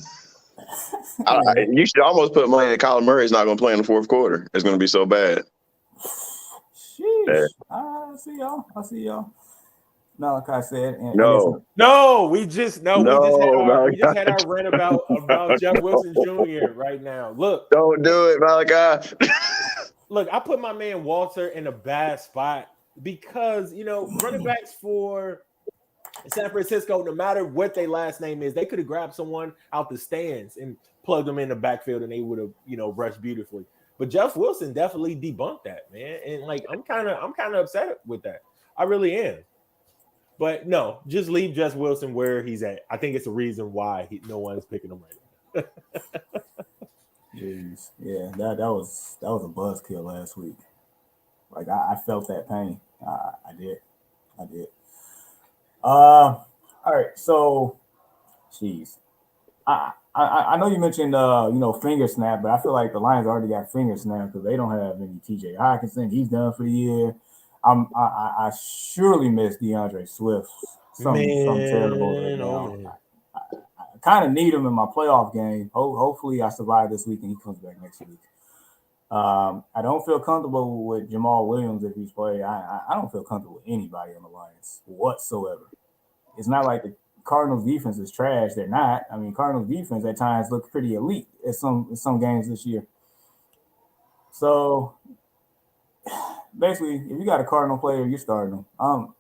You should almost put money that Kyler Murray's not going to play in the fourth quarter. It's going to be so bad. Sheesh. Yeah. I see y'all. Malachi said, we just had our rant about Jeff Wilson Jr. right now. Look, don't do it, Malachi. Look, I put my man Walter in a bad spot because running backs for San Francisco, no matter what their last name is, they could have grabbed someone out the stands and plugged them in the backfield, and they would have rushed beautifully. But Jeff Wilson definitely debunked that, man, and I'm kind of upset with that. I really am. But no, just leave Jeff Wilson where he's at. I think it's a reason why no one's picking him right now. Jeez. Yeah, that was a buzzkill last week. Like I felt that pain. I did. All right. So, jeez. I know you mentioned finger snap, but I feel like the Lions already got finger snap because they don't have any T.J. Hockenson. He's done for the year. I surely miss DeAndre Swift. Something terrible right now. I kind of need him in my playoff game. Hopefully, I survive this week and he comes back next week. I don't feel comfortable with Jamal Williams if he's playing. I don't feel comfortable with anybody on the Lions whatsoever. It's not like the Cardinals defense is trash. They're not. I mean, Cardinals defense at times look pretty elite at some games this year. So basically, if you got a Cardinal player, you're starting them.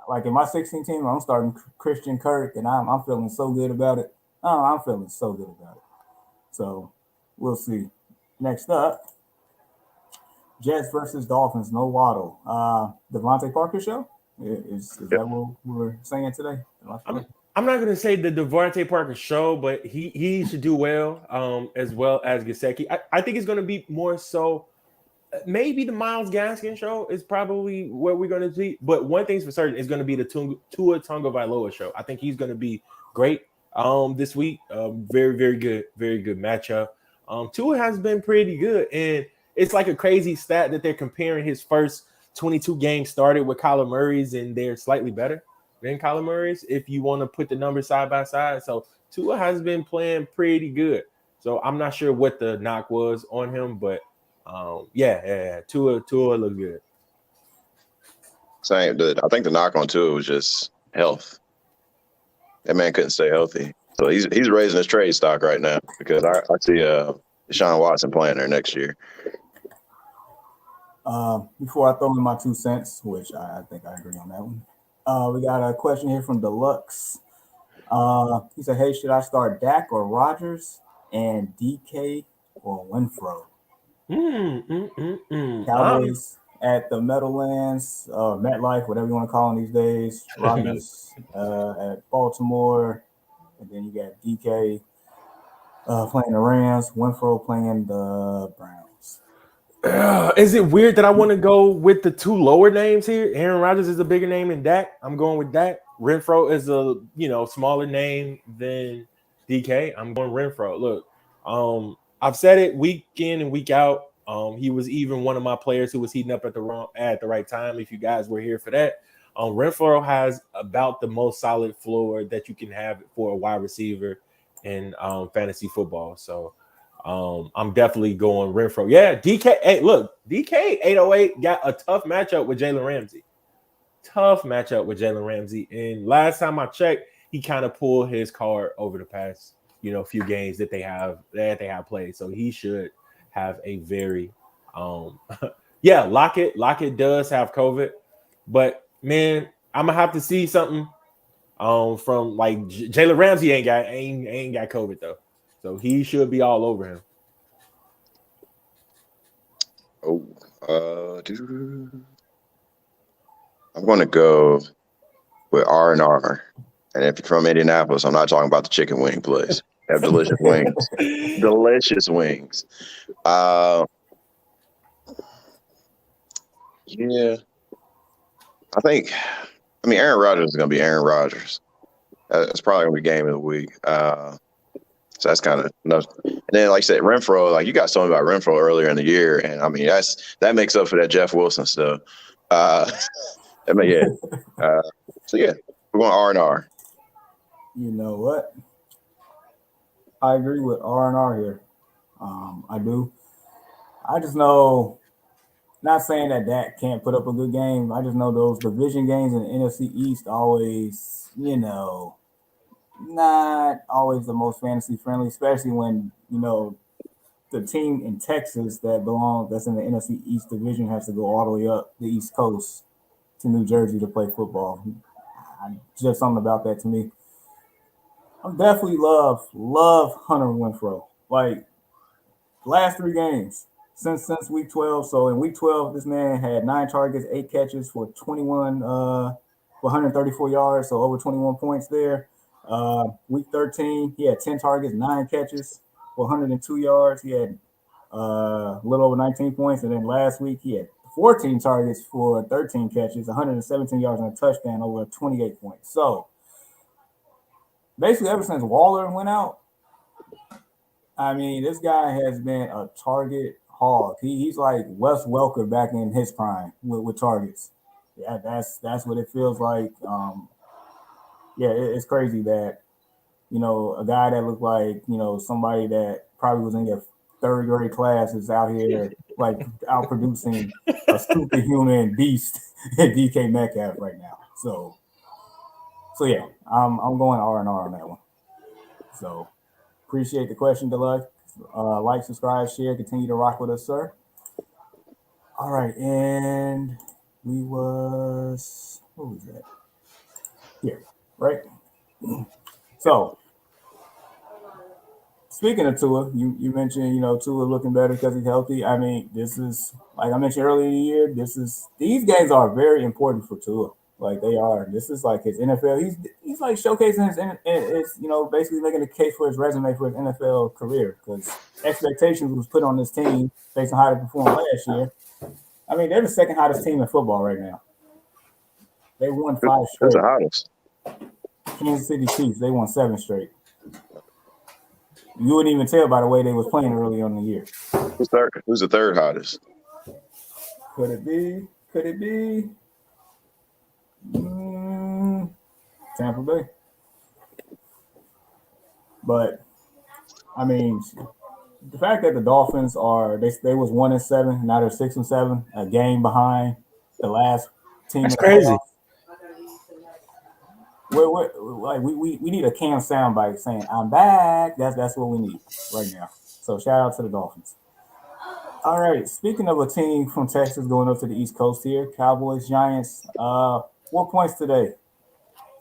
Like in my 16 team, I'm starting Christian Kirk, and I'm feeling so good about it. I'm feeling so good about it. So we'll see. Next up, Jets versus Dolphins. No Waddle. Devontae Parker show. Is that what we're saying today? I'm not going to say the Devontae Parker show, but he should do well as Gesicki. I think it's going to be more so. Maybe the Myles Gaskin show is probably where we're going to see. But one thing's for certain, it's going to be the Tua Tagovailoa show. I think he's going to be great this week. Very, very good matchup. Tua has been pretty good. And it's like a crazy stat that they're comparing his first 22 games started with Kyler Murray's, and they're slightly better than Kyler Murray's if you want to put the numbers side by side. So Tua has been playing pretty good. So I'm not sure what the knock was on him, but Tua looked good. Same. I think the knock on Tua was just health. That man couldn't stay healthy, so he's raising his trade stock right now because I see Deshaun Watson playing there next year. Before I throw in my 2 cents, which I think I agree on that one, we got a question here from Deluxe. He said, "Hey, should I start Dak or Rodgers and DK or Winfro?" Cowboys at the Meadowlands, MetLife, whatever you want to call them these days. Rodgers at Baltimore, and then you got DK playing the Rams, Winfro playing the Browns. Is it weird that I want to go with the 2 lower names here? Aaron Rodgers is a bigger name than Dak. I'm going with Dak. Renfro is a smaller name than DK. I'm going Renfro. Look, I've said it week in and week out. He was even one of my players who was heating up at the right time. If you guys were here for that, Renfro has about the most solid floor that you can have for a wide receiver in fantasy football. So I'm definitely going Renfro. Yeah, DK. Hey, look, DK 808 got a tough matchup with Jalen Ramsey. And last time I checked, he kind of pulled his card over the past few games that they have played. So he should have a very Lockett does have COVID, but man, I'm gonna have to see something from like Jalen Ramsey ain't got COVID though, so he should be all over him. I'm gonna go with R&R, and if you're from Indianapolis, I'm not talking about the chicken wing place. They have delicious wings. Delicious wings. Yeah. Aaron Rodgers is going to be Aaron Rodgers. That's probably going to be game of the week. So that's kind of enough. And then, like I said, Renfro, like you got something about Renfro earlier in the year, and that makes up for that Jeff Wilson stuff. I mean, yeah. So yeah, we're going R&R. You know what? I agree with R&R here. I do. I just know, not saying that Dak can't put up a good game. I just know those division games in the NFC East always, not always the most fantasy friendly, especially when, the team in Texas that's in the NFC East division has to go all the way up the East Coast to New Jersey to play football. Just something about that to me. I definitely love Hunter Renfrow. Like last 3 games since week 12. So in week 12, this man had 9 targets, 8 catches for 21 for 134 yards, so over 21 points there. Week 13, he had 10 targets, 9 catches for 102 yards. He had a little over 19 points. And then last week he had 14 targets for 13 catches, 117 yards and a touchdown over 28 points. So basically ever since Waller went out, I mean, this guy has been a target hog. He's like Wes Welker back in his prime with targets. Yeah, that's what it feels like. Yeah, it's crazy that a guy that looked like somebody that probably was in your third grade class is out here like out producing a superhuman beast in DK Metcalf right now. So yeah, I'm going R&R on that one. So appreciate the question, Deluxe. Like, subscribe, share, continue to rock with us, sir. All right, and what was that? Here, right? So, speaking of Tua, you mentioned, Tua looking better because he's healthy. I mean, this is, like I mentioned earlier in the year, these games are very important for Tua. Like they are. This is like his NFL. He's like showcasing his basically making a case for his resume for his NFL career because expectations was put on this team based on how they performed last year. I mean, they're the second hottest team in football right now. They won 5 straight. Who's the hottest? Kansas City Chiefs. They won 7 straight. You wouldn't even tell by the way they was playing early on in the year. Who's the third hottest? Could it be? Tampa Bay. But I mean, the fact that the Dolphins are they was 1-7, now they're 6-7, a game behind the last team. That's crazy. We need a Cam soundbite saying "I'm back." That's what we need right now. So shout out to the Dolphins. All right. Speaking of a team from Texas going up to the East Coast here, Cowboys, Giants. What points today?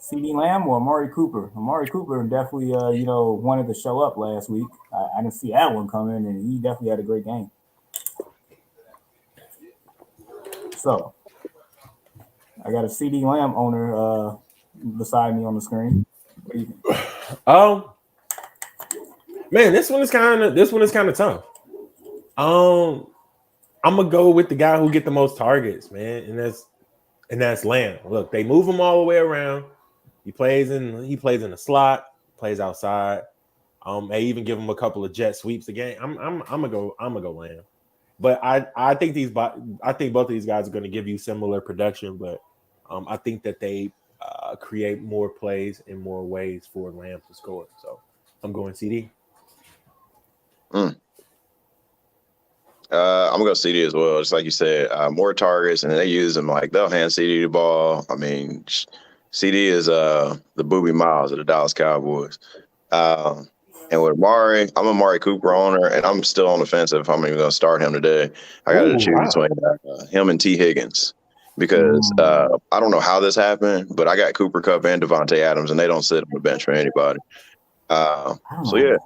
CeeDee Lamb or Amari Cooper? Amari Cooper definitely, wanted to show up last week. I didn't see that one coming, and he definitely had a great game. So, I got a CeeDee Lamb owner beside me on the screen. What do you think? Man, this one is kind of tough. I'm gonna go with the guy who get the most targets, man, and that's Lamb. Look, they move him all the way around. He plays in the slot, plays outside. They even give him a couple of jet sweeps a game. I'm gonna go Lamb. But I think both of these guys are going to give you similar production, but I think that they create more plays in more ways for Lamb to score. So I'm going CD. I'm gonna go CD as well. Just like you said, more targets, and they use them like they'll hand CD the ball. I mean, CD is the Booby Miles of the Dallas Cowboys. And with Amari, I'm a Amari Cooper owner, and I'm still on the fence if I'm even going to start him today. I got to choose between him and T. Higgins because I don't know how this happened, but I got Cooper Kupp and Devontae Adams, and they don't sit on the bench for anybody. So yeah,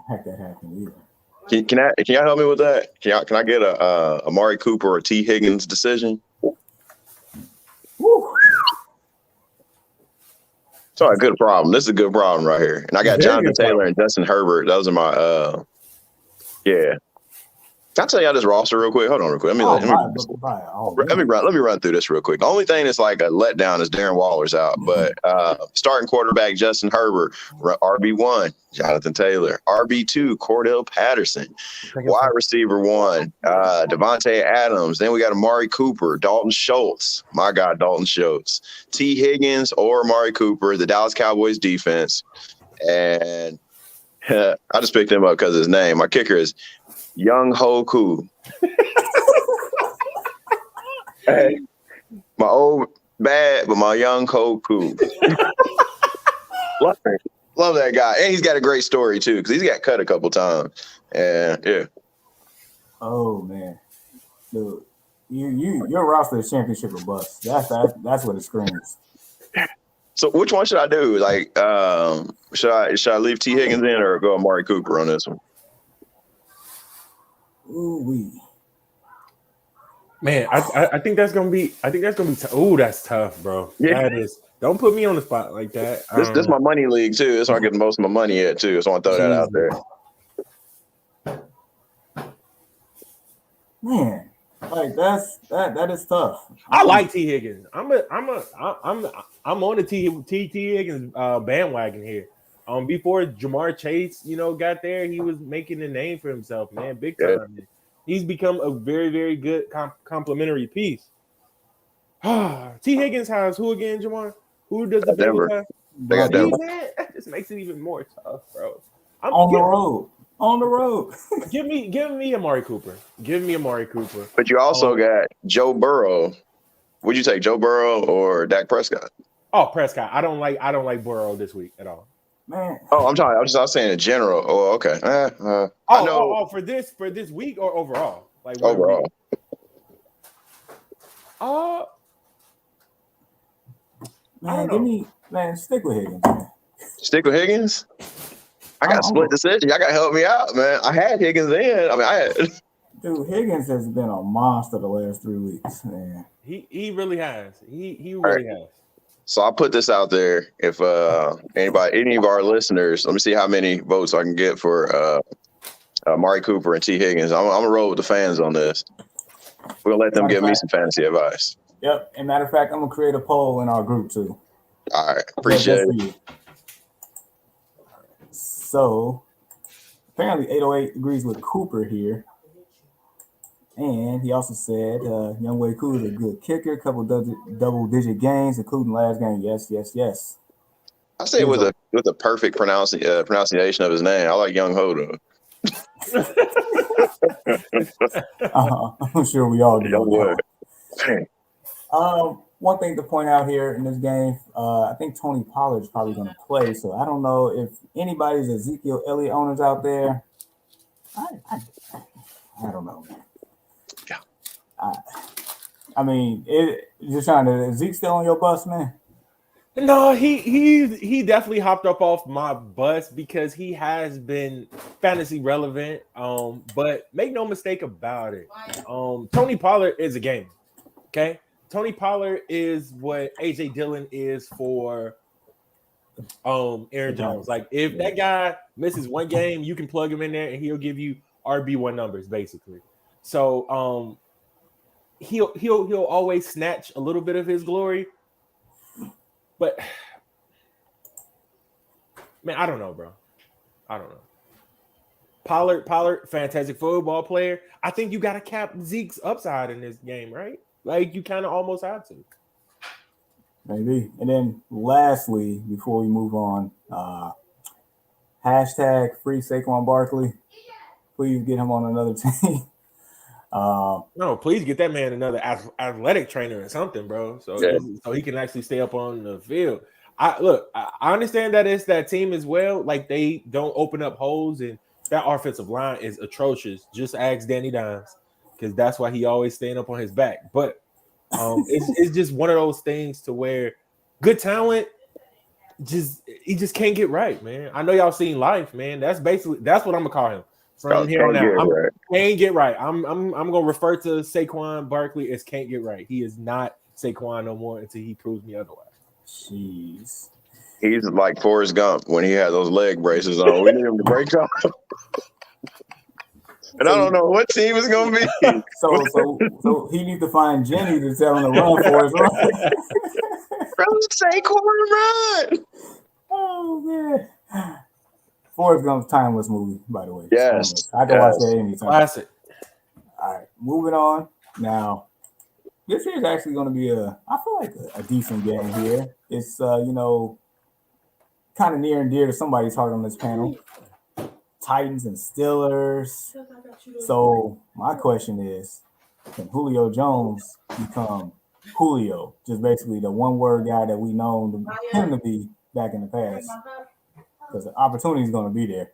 can y'all help me with that? Can I get a Amari Cooper or T. Higgins decision? Woo. Sorry, good problem. This is a good problem right here. And I got Jonathan Taylor and Justin Herbert. Those are my Can I tell y'all this roster real quick? Hold on real quick. Let me run through this real quick. The only thing that's like a letdown is Darren Waller's out. But starting quarterback Justin Herbert, RB1, Jonathan Taylor, RB2, Cordell Patterson, wide receiver 1, Devontae Adams. Then we got Amari Cooper, Dalton Schultz. My God, Dalton Schultz. T. Higgins or Amari Cooper, the Dallas Cowboys defense. And I just picked him up because of his name. My kicker is Young Ho Koo. Hey, my old bad, but my young Ho Koo. Love that guy. And he's got a great story, too, because he's got cut a couple times. And, yeah. Oh, man. Dude, your roster is championship or bust. That's what it screams. So which one should I do? Like, should I leave T. Higgins in or go Amari Cooper on this one? Ooh-wee. Man, I think that's gonna be. That's tough, bro. Yeah. That is. Don't put me on the spot like that. This is my money league too. That's where I get the most of my money at too. So I want to throw that out there. Man, like that is tough. I like T. Higgins. I'm on the T. Higgins bandwagon here. Before Jamar Chase, got there, he was making a name for himself, man, big time. Yeah. He's become a very, very good complementary piece. T. Higgins has who again, Jamar? Who does the Bengals have? They got Denver. Man, that just makes it even more tough, bro. On the road. Give me Amari Cooper. Give me Amari Cooper. But you also got Joe Burrow. Would you take Joe Burrow or Dak Prescott? Oh, Prescott. I don't like Burrow this week at all. Man. Oh, I'm sorry. I was saying in general. Oh, okay. I know. For this week or overall? Like overall. Stick with Higgins, man. Stick with Higgins? I got a split decision. Y'all got to help me out, man. I had Higgins in. Dude, Higgins has been a monster the last 3 weeks, man. He really has. He really has. So I'll put this out there. If any of our listeners, let me see how many votes I can get for Amari Cooper and T. Higgins. I'm gonna roll with the fans on this. We're gonna let them give me some fantasy advice. Yep. And matter of fact, I'm gonna create a poll in our group too. All right, appreciate it. So apparently 808 agrees with Cooper here. And he also said, Younghoe Koo is a good kicker, couple double-digit games, including last game. Yes. I say with a perfect pronunciation of his name. I like Younghoe though. I'm sure we all do. Younghoe. One thing to point out here in this game, I think Tony Pollard is probably going to play. So I don't know if anybody's Ezekiel Elliott owners out there. I don't know, man. I mean, just trying to. Is Zeke still on your bus, man? No, he definitely hopped up off my bus because he has been fantasy relevant. But make no mistake about it. Tony Pollard is a gamer. Okay, Tony is what AJ Dillon is for Aaron Jones. Like if that guy misses one game, you can plug him in there and he'll give you RB1 numbers basically. So he'll always snatch a little bit of his glory. But man, I don't know, bro. I don't know. Pollard, fantastic football player. I think you got to cap Zeke's upside in this game, right? Like you kind of almost have to. Maybe. And then lastly, before we move on, hashtag free Saquon Barkley. Please get him on another team. No, please get that man another athletic trainer or something, bro. So he can actually stay up on the field. I understand that it's that team as well. Like they don't open up holes, and that offensive line is atrocious. Just ask Danny Dimes because that's why he always staying up on his back. But it's just one of those things to where good talent he just can't get right, man. I know y'all seen Life, man. That's what I'm gonna call him. From here on out, can't get right. I'm gonna refer to Saquon Barkley as can't get right. He is not Saquon no more until he proves me otherwise. Jeez, he's like Forrest Gump when he had those leg braces on. We need him to break off. and I don't know what team it's gonna be. So he needs to find Jenny to tell him to run for his run. Saquon run. Oh man. Forrest Gump's timeless movie, by the way. Yes. I can watch that anytime. Classic. All right, moving on. Now, this is actually going to be I feel like a decent game here. It's kind of near and dear to somebody's heart on this panel. Titans and Steelers. So my question is, can Julio Jones become Julio? Just basically the one-word guy that we know him to be back in the past. Because the opportunity is going to be there.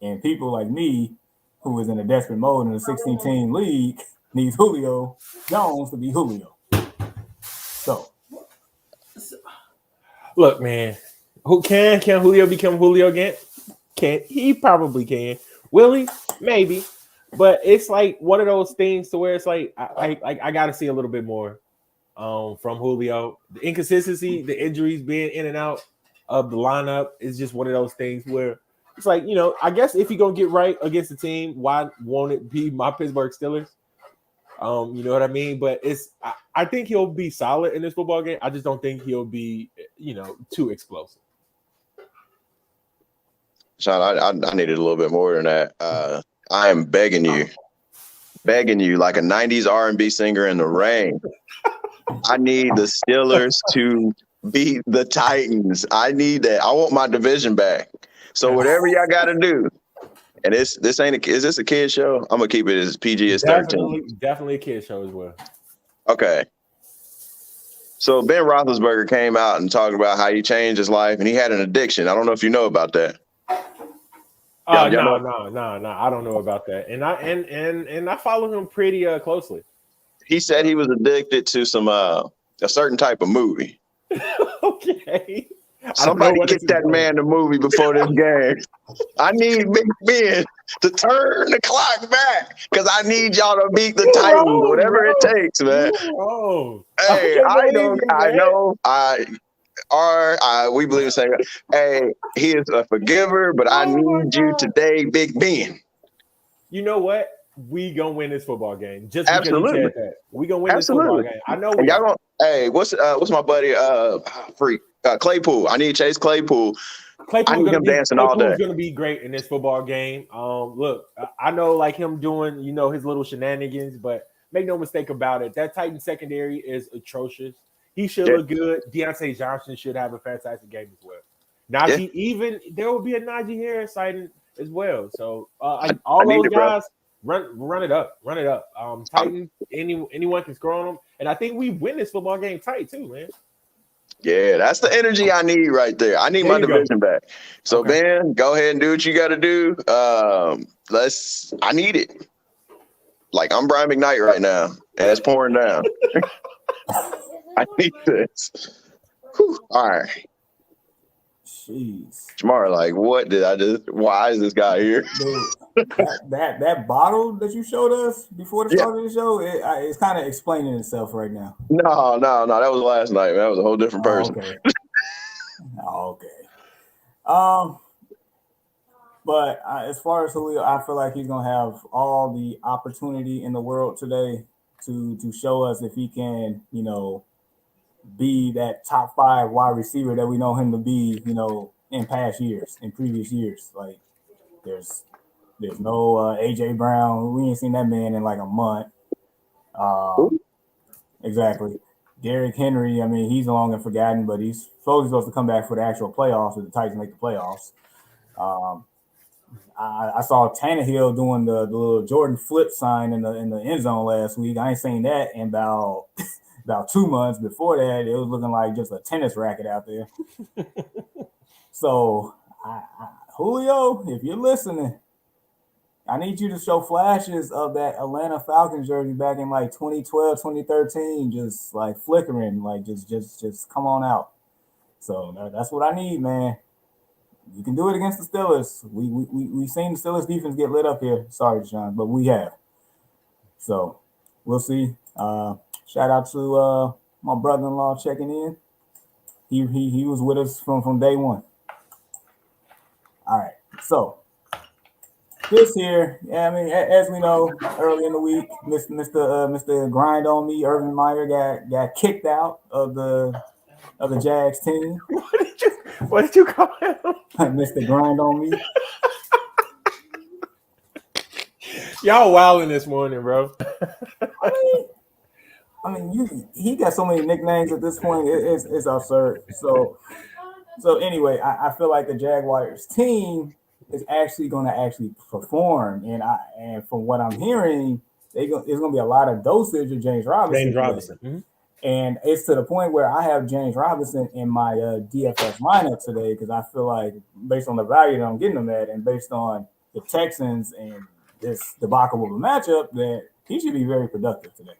And people like me, who is in a desperate mode in a 16-team league, needs Julio Jones to be Julio. So, look, man, who can Julio become Julio again? He probably can. Will he? Maybe. But it's like one of those things to where it's like I got to see a little bit more from Julio. The inconsistency, the injuries being in and out of the lineup is just one of those things where it's like, I guess if you're going to get right against the team, why won't it be my Pittsburgh Steelers? You know what I mean? But I think he'll be solid in this football game. I just don't think he'll be, too explosive. Sean, I needed a little bit more than that. I am begging you like a 90s R&B singer in the rain. I need the Steelers to beat the Titans. I need that. I want my division back. So whatever y'all got to do. And is this a kid show? I'm gonna keep it as PG as 13. Definitely a kid show as well. Okay. So Ben Roethlisberger came out and talked about how he changed his life and he had an addiction. I don't know if you know about that. No, I don't know about that. And I follow him pretty closely. He said he was addicted to some a certain type of movie. Okay. Somebody get that man the movie before this game. I need Big Ben to turn the clock back because I need y'all to beat the Titans, whatever it takes, man. Hey, we believe the same. Hey, he is a forgiver, but I need you today, Big Ben. You know what? We gonna win this football game. Just because Absolutely. you said that. We gonna win this football game. I know. Hey, what's my buddy? Claypool. I need Chase Claypool. I need him dancing all day. Claypool's gonna be great in this football game. Look, I know like him doing, his little shenanigans, but make no mistake about it. That Titan secondary is atrocious. He should look good. Deontay Johnson should have a fantastic game as well. There will be a Najee Harris sighting as well. So all those guys run it up. Titans, anyone can score on them, and I think we win this football game tight too, man. Yeah, that's the energy I need right there. I need my division back. So, Ben, go ahead and do what you got to do. I need it. Like, I'm Brian McKnight right now, and it's pouring down. I need this. Whew. All right. Jeez. Jamar, like, what did I do? Why is this guy here? Dude, that bottle that you showed us before the start of the show, it's kind of explaining itself right now. No. That was last night, man. That was a whole different person. Okay. But as far as Julio, I feel like he's going to have all the opportunity in the world today to show us if he can, be that top 5 wide receiver that we know him to be, in previous years. Like there's no AJ Brown. We ain't seen that man in like a month. Exactly. Derrick Henry, I mean, he's long and forgotten, but he's supposed to come back for the actual playoffs if the Titans make the playoffs. I saw Tannehill doing the little Jordan flip sign in the end zone last week. I ain't seen that in about 2 months. Before that, it was looking like just a tennis racket out there. So, Julio, if you're listening, I need you to show flashes of that Atlanta Falcons jersey back in like 2012, 2013, just like flickering, like just come on out. So that's what I need, man. You can do it against the Steelers. We've seen the Steelers defense get lit up here. Sorry, John, but we have. So we'll see. Shout out to my brother-in-law checking in. He was with us from day one. All right. So this here, yeah, I mean, as we know, early in the week, Mr. Grind on Me, Urban Meyer got kicked out of the Jags team. What did you call him? Mr. Grind on Me. Y'all wilding this morning, bro. I mean, he got so many nicknames at this point. It's absurd. So anyway, I feel like the Jaguars team is actually going to perform, and from what I'm hearing, there's going to be a lot of dosage of James Robinson. Mm-hmm. And it's to the point where I have James Robinson in my DFS lineup today because I feel like based on the value that I'm getting him at, and based on the Texans and this debacle of a matchup, that he should be very productive today.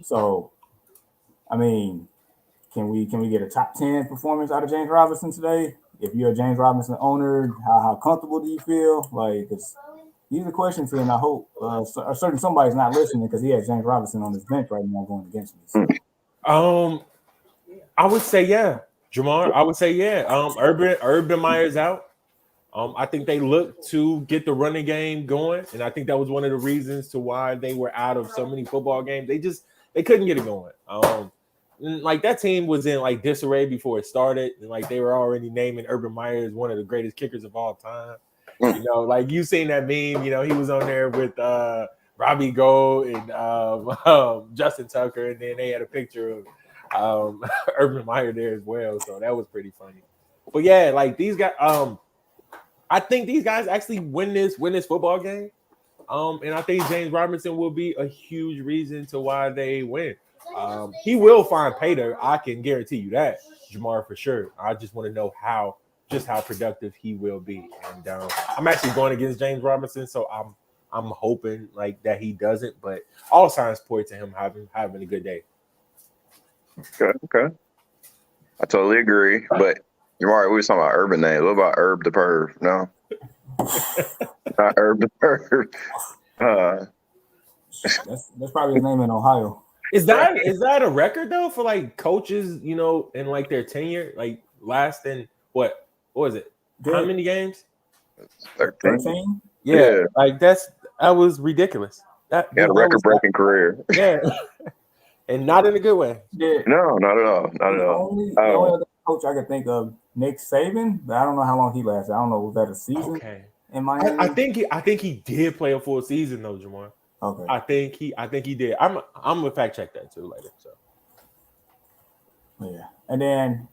So, I mean, can we get a top 10 performance out of James Robinson today? If you're a James Robinson owner, how comfortable do you feel? Like, these are questions here, and I hope certain somebody's not listening because he has James Robinson on his bench right now going against me. So. I would say yeah, Jamar. I would say yeah. Urban Meyer's out. I think they look to get the running game going, and I think that was one of the reasons to why they were out of so many football games. They couldn't get it going. Like that team was in like disarray before it started, and like they were already naming Urban Meyer as one of the greatest kickers of all time. You know, like you seen that meme. You know, he was on there with Robbie Gold and Justin Tucker, and then they had a picture of Urban Meyer there as well. So that was pretty funny. But yeah, like these guys. I think these guys actually win this football game. And I think James Robinson will be a huge reason to why they win. He will find pay dirt. I can guarantee you that, Jamar, for sure. I just want to know how productive he will be. And I'm actually going against James Robinson, so I'm hoping like that he doesn't. But all signs point to him having a good day. Okay. I totally agree. But Jamar, we were talking about Urban name. What about Herb the Perv? No. Not Herb the Perv. That's probably his name in Ohio. Is that a record though for like coaches, you know, in like their tenure, like last in what was it? How many games? 13? Yeah, like that was ridiculous. That a record-breaking career. Yeah, and not in a good way. Yeah. No, not at all. Not at all. The only other coach I could think of, Nick Saban, but I don't know how long he lasted. I don't know, was that a season? Okay. In Miami? I think he did play a full season though, Jamar. Okay. I think he did. I'm gonna fact check that too later. So yeah, and then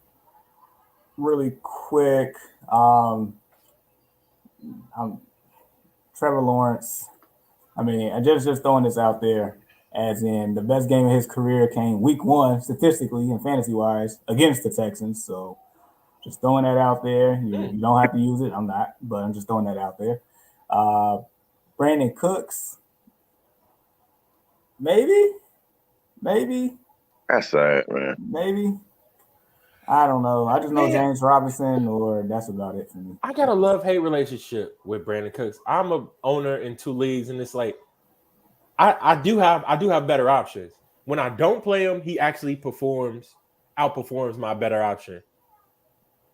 really quick, Trevor Lawrence. I mean, I just throwing this out there, as in the best game of his career came week 1 statistically and fantasy wise against the Texans. So just throwing that out there. You don't have to use it. I'm not, but I'm just throwing that out there. Brandon Cooks. Maybe. That's sad, man. Maybe. I don't know. I just know James Robinson, or that's about it for me. I got a love-hate relationship with Brandon Cooks. I'm a owner in 2 leagues, and it's like I do have better options. When I don't play him, he actually outperforms my better option.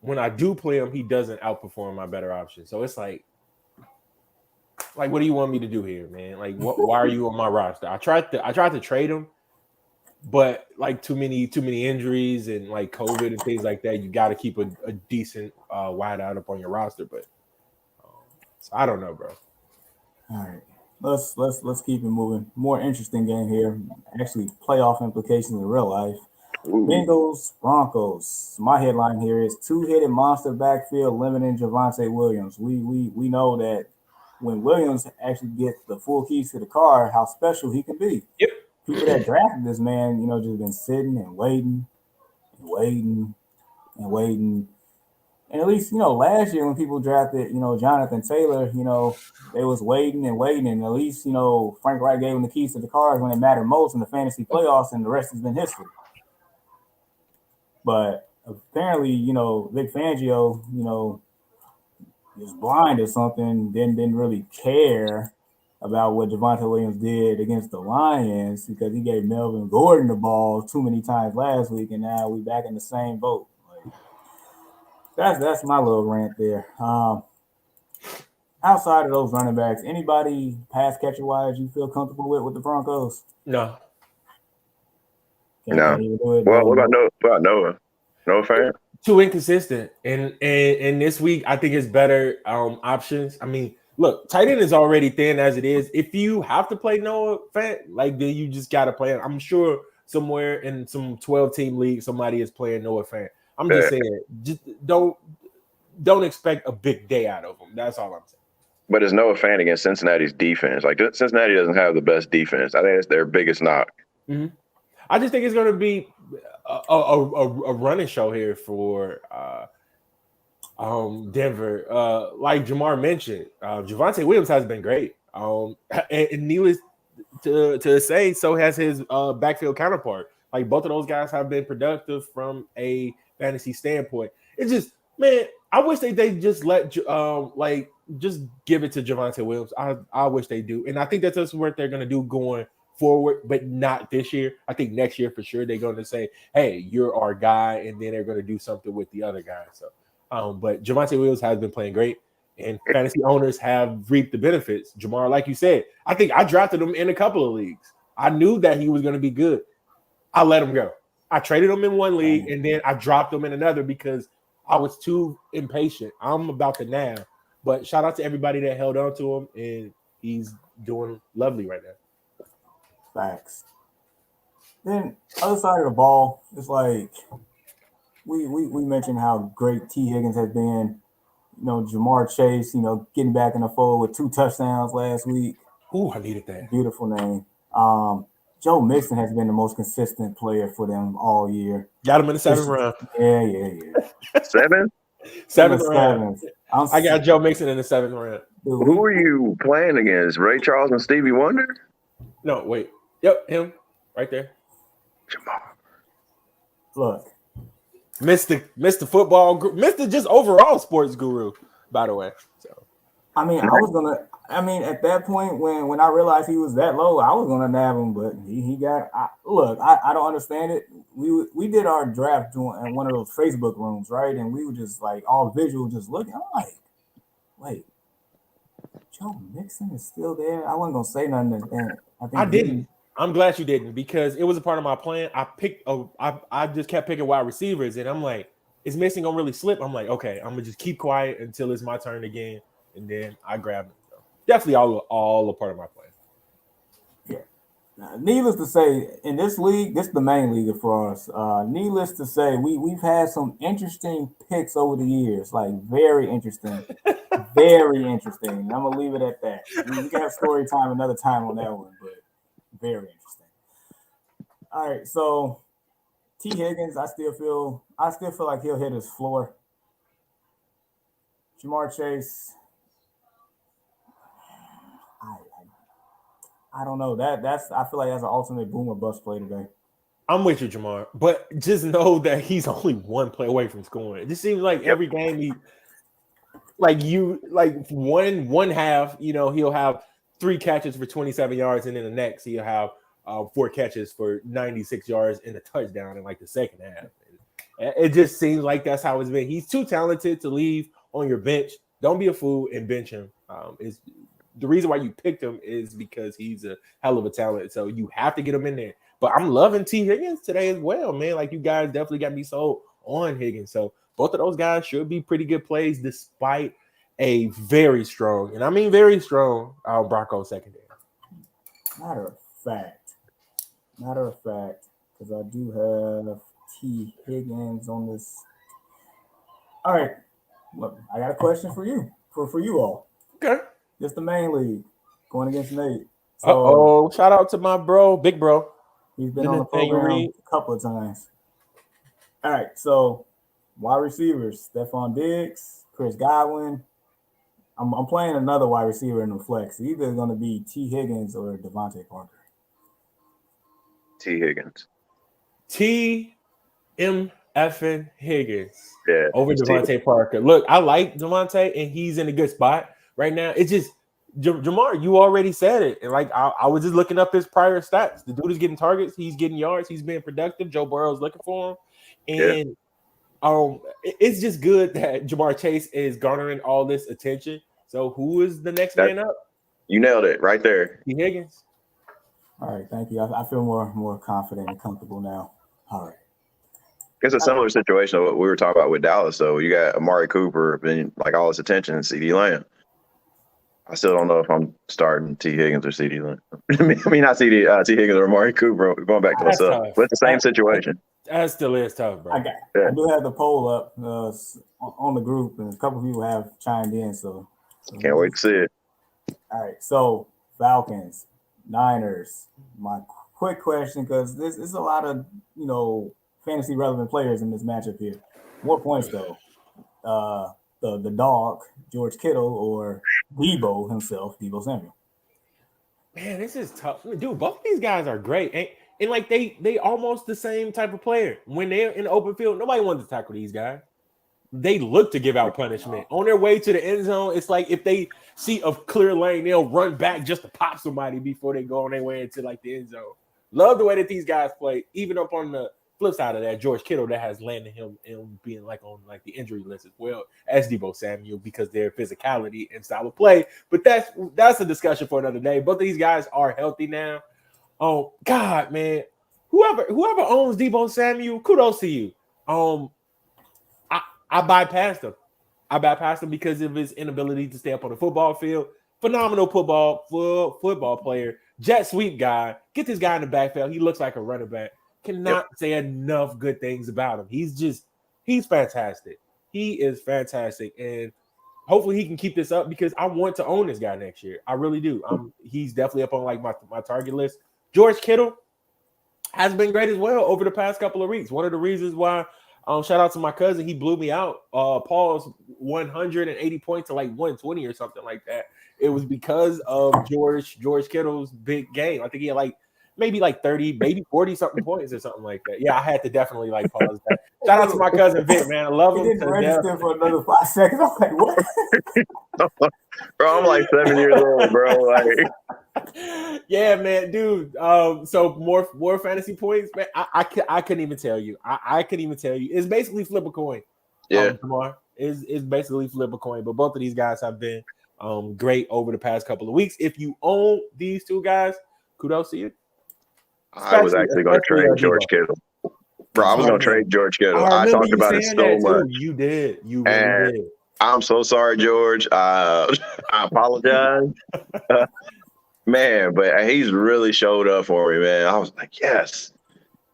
When I do play him, he doesn't outperform my better option. So it's like what do you want me to do here, man? Like, why are you on my roster? I tried to trade him, but like too many injuries and like COVID and things like that. You got to keep a decent wide out up on your roster. But so I don't know, bro. All right, let's keep it moving. More interesting game here. Actually, playoff implications in real life. Ooh. Bengals, Broncos. My headline here is 2-headed monster backfield limiting Javonte Williams. We know that when Williams actually gets the full keys to the car, how special he can be. Yep. People that drafted this man, you know, just been sitting and waiting. And at least, you know, last year when people drafted, you know, Jonathan Taylor, you know, they was waiting. And at least, you know, Frank Wright gave him the keys to the cars when it mattered most in the fantasy playoffs, and the rest has been history. But apparently, you know, Vic Fangio, you know, is blind or something, didn't really care about what Javonte Williams did against the Lions because he gave Melvin Gordon the ball too many times last week, and now we back in the same boat. Like, that's my little rant there. outside of those running backs, anybody pass catcher wise you feel comfortable with the Broncos? No. Can't even do it. Well, what about Noah? Noah fan? Too inconsistent. And this week, I think it's better options. I mean, look, tight end is already thin as it is. If you have to play Noah Fant, like then you just got to play it. I'm sure somewhere in some 12-team league, somebody is playing Noah Fant. I'm just saying, just don't expect a big day out of him. That's all I'm saying. But it's Noah Fant against Cincinnati's defense. Like Cincinnati doesn't have the best defense. I think it's their biggest knock. Mm-hmm. I just think it's going to be a running show here for Denver. Like Jamar mentioned, Javonte Williams has been great. And needless to say, so has his backfield counterpart. Like both of those guys have been productive from a fantasy standpoint. It's just, man, I wish they just let just give it to Javonte Williams. I wish they do, and I think that's just what they're going to do going forward, but not this year. I think next year for sure they're going to say, "Hey, you're our guy," and then they're going to do something with the other guy. So, but Javonte Williams has been playing great, and fantasy owners have reaped the benefits. Jamar, like you said, I think I drafted him in a couple of leagues. I knew that he was going to be good. I let him go. I traded him in one league, and then I dropped him in another because I was too impatient. I'm about to nab. But shout out to everybody that held on to him, and he's doing lovely right now. Facts. Then other side of the ball, it's like we mentioned how great T. Higgins has been. You know, Jamar Chase, getting back in the fold with 2 touchdowns last week. Ooh, I needed that. Beautiful name. Joe Mixon has been the most consistent player for them all year. Got him in the 7th round. Yeah. 7? 7th round. I got Joe Mixon in the 7th round. Dude, who are you playing against? Ray Charles and Stevie Wonder? No, wait. Yep, him right there. Jamar. Look, Mr. Football, Mr. just overall sports guru, by the way. So, I mean, at that point when I realized he was that low, I was gonna nab him, but he got. I don't understand it. We did our draft in one of those Facebook rooms, right? And we were just like all visual, just looking. I'm like, wait, Joe Mixon is still there. I wasn't gonna say nothing. And I didn't. I'm glad you didn't because it was a part of my plan. I just kept picking wide receivers, and I'm like, is Mixon gonna really slip? I'm like, okay, I'm gonna just keep quiet until it's my turn again, and then I grab him. So definitely all a part of my plan. Yeah. Needless to say, in this league, this is the main league for us. Needless to say, we've had some interesting picks over the years, like very interesting, very interesting. And I'm gonna leave it at that. We can have story time another time on that one, but very interesting. All right, so T. Higgins, I still feel like he'll hit his floor. Jamar Chase, I don't know. I feel like that's an ultimate boom or bust play today. I'm with you, Jamar, but just know that he's only one play away from scoring. It just seems like every game one half, he'll have 3 catches for 27 yards, and then the next he'll have 4 catches for 96 yards and a touchdown in like the second half. It just seems like that's how it's been. He's too talented to leave on your bench. Don't be a fool and bench him. Is the reason why you picked him is because he's a hell of a talent. So you have to get him in there. But I'm loving T. Higgins today as well, man. Like you guys definitely got me sold on Higgins. So both of those guys should be pretty good plays despite a very strong, and I mean very strong, Broncos secondary. Matter of fact, because I do have T. Higgins on this. All right, look, I got a question for you, for you all. Okay. Just the main league, going against Nate. So, shout out to my bro, big bro. He's been on the program a couple of times. All right, so wide receivers, Stephon Diggs, Chris Godwin. I'm playing another wide receiver in the flex. Either going to be T. Higgins or Devontae Parker. T. Higgins. T.M. effing Higgins. Yeah. Over Devontae Parker. Look, I like Devontae, and he's in a good spot right now. It's just Jamar, you already said it. And like I was just looking up his prior stats. The dude is getting targets, he's getting yards, he's being productive. Joe Burrow's looking for him. And it's just good that Jamar Chase is garnering all this attention. So who is the next man up? You nailed it right there. T. Higgins. All right, thank you. I feel more confident and comfortable now. All right. It's a similar situation to what we were talking about with Dallas. So you got Amari Cooper being like all his attention and CD Lamb. I still don't know if I'm starting T. Higgins or CD Lamb. I mean, not T. Higgins or Amari Cooper. Going back to myself, but it's the same situation. That still is tough, bro. I do have the poll up on the group, and a couple of people have chimed in. So can't wait to see it. All right, so Falcons, Niners. My quick question, because this is a lot of fantasy relevant players in this matchup here. More points though. The dog, George Kittle, or Devo himself, Devo Samuel. Man, this is tough. Dude, both of these guys are great. And like they almost the same type of player. When they're in the open field, nobody wants to tackle these guys. They look to give out punishment. On their way to the end zone, it's like if they see a clear lane, they'll run back just to pop somebody before they go on their way into like the end zone. Love the way that these guys play, even up on the flip side of that, George Kittle that has landed him in being like on like the injury list as well as Devo Samuel because their physicality and style of play. But that's a discussion for another day. Both of these guys are healthy now. Oh God, man. Whoever owns Devo Samuel, kudos to you. I bypassed him because of his inability to stay up on the football field. Phenomenal football player, jet sweep guy. Get this guy in the backfield. He looks like a running back. Cannot say enough good things about him. He's fantastic. He is fantastic, and hopefully he can keep this up because I want to own this guy next year. I really do. He's definitely up on like my target list. George Kittle has been great as well over the past couple of weeks. One of the reasons why, shout out to my cousin, he blew me out. Paul's 180 points to like 120 or something like that. It was because of George Kittle's big game. I think he had like maybe like 30, maybe 40 something points or something like that. Yeah, I had to definitely like pause that. Shout out to my cousin Vic, man. I love him. He didn't register for another 5 seconds. I'm like, what? Bro, I'm like 7 years old, bro. Like, yeah, man, dude. So more fantasy points, man. I couldn't even tell you. I couldn't even tell you. It's basically flip a coin. Yeah, Tamar. It's basically flip a coin. But both of these guys have been great over the past couple of weeks. If you own these two guys, kudos to you. I was actually going to trade George Kittle. Bro, I was going to trade George Kittle. I talked about it so much. You did. You really did. I'm so sorry, George. I apologize. Man, but he's really showed up for me, man. I was like, yes.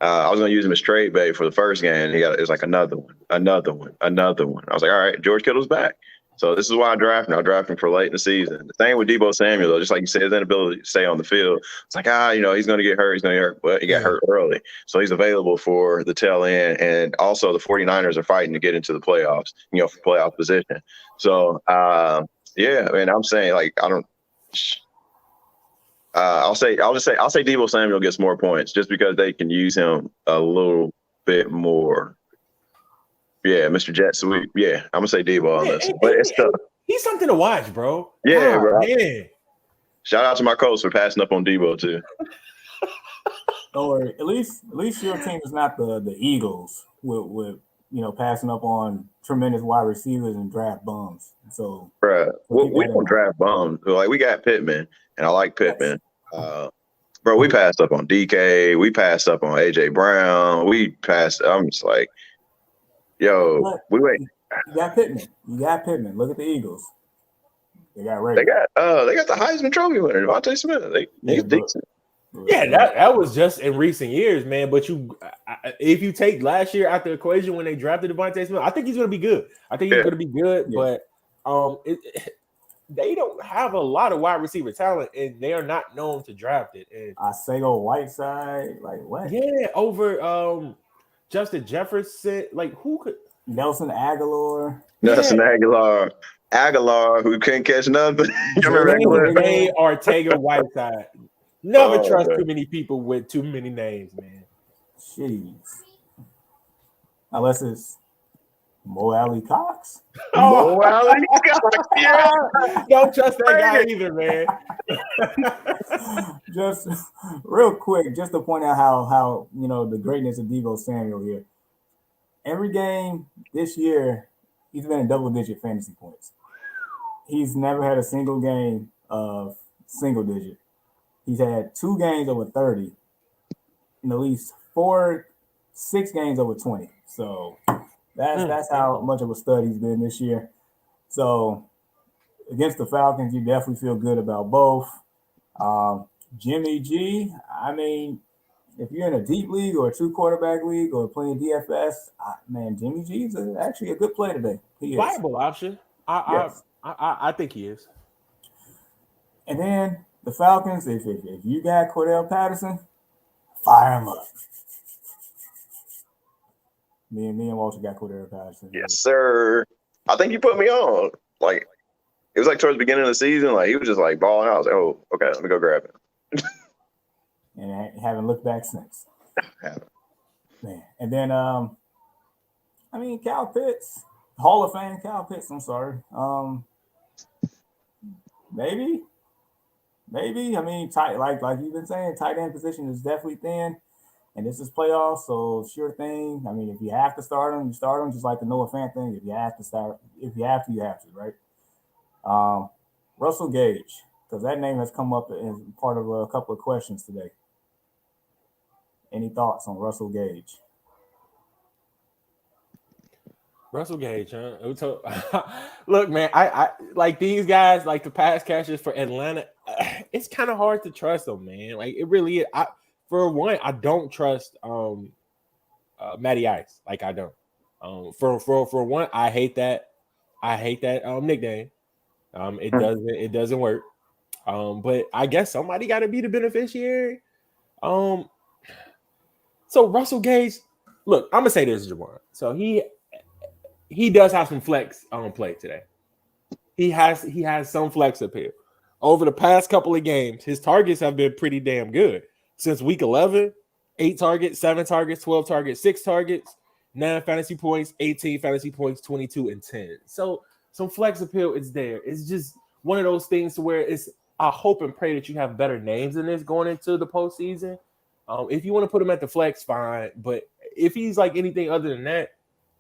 I was going to use him as trade bait for the first game. It was like another one. I was like, all right, George Kittle's back. So this is why I draft him. I draft him for late in the season. The thing with Devo Samuel, though, just like you said, his inability to stay on the field. It's like, he's going to get hurt. But he got hurt early. So he's available for the tail end. And also the 49ers are fighting to get into the playoffs, for playoff position. So, yeah, I mean, I'm saying, like, I'll say Devo Samuel gets more points just because they can use him a little bit more. Yeah, Mr. Jet Sweep. Yeah, I'm gonna say Devo on this, but it's tough. He's something to watch, bro. Yeah, bro. Yeah. Shout out to my Colts for passing up on Devo too. Don't worry. At least your team is not the Eagles with passing up on tremendous wide receivers and draft bums. So, bro, we don't draft bums. Like we got Pittman, and I like Pittman. Bro, we passed up on DK. We passed up on AJ Brown. I'm just like, yo, we wait. You got Pittman. Look at the Eagles. They got Ray. They got the Heisman Trophy winner, Devontae Smith. He's decent. Yeah, that was just in recent years, man. But if you take last year out the equation when they drafted Devontae Smith, I think he's going to be good. But they don't have a lot of wide receiver talent, and they are not known to draft it. And Osego Whiteside, like what? Yeah, over Justin Jefferson, like who could? Nelson Aguilar, who couldn't catch nothing. Ray Ortega Whiteside. Never trust too many people with too many names, man. Jeez. Unless it's Mo Alley Cox. Mo Alley Cox, yeah. Don't trust that guy either, man. Just real quick, just to point out how the greatness of Devo Samuel here. Every game this year, he's been in double-digit fantasy points. he's never had a single game of single digit. He's had 2 games over 30, and at least 6 games over 20. So that's how much of a stud he's been this year. So against the Falcons, you definitely feel good about both. Jimmy G, I mean, if you're in a deep league or a 2-quarterback league or playing DFS, man, Jimmy G is actually a good play today. He is. Viable option. I think he is. And then the Falcons, if you got Cordell Patterson, fire him up. Me and Walter got Cordell Patterson. Yes, sir. I think you put me on. Like, it was like towards the beginning of the season, like he was just like balling out. I was like, oh, okay, let me go grab it. And I haven't looked back since. Man. And then I mean, Kyle Pitts, Hall of Fame Kyle Pitts, I'm sorry. Maybe. I mean, tight like you've been saying, tight end position is definitely thin. And this is playoffs, so sure thing. I mean, if you have to start him, you start him, just like the Noah Fant thing. If you have to, you have to, right? Russell Gage, because that name has come up as part of a couple of questions today. Any thoughts on Russell Gage? Russell Gage, huh? Look, man, I like these guys, like the pass catchers for Atlanta. It's kind of hard to trust them, man. Like it really is. For one, I don't trust Matty Ice. Like I don't. For one, I hate that nickname. It doesn't work. But I guess somebody got to be the beneficiary. So Russell Gage, look, I'm gonna say this, Jamar. So he does have some flex on play today. He has some flex appeal. Over the past couple of games, his targets have been pretty damn good. Since week 11, 8 targets, 7 targets, 12 targets, 6 targets, 9 fantasy points, 18 fantasy points, 22 and 10. So some flex appeal is there. It's just one of those things to where I hope and pray that you have better names than this going into the postseason. If you want to put him at the flex, fine. But if he's like anything other than that,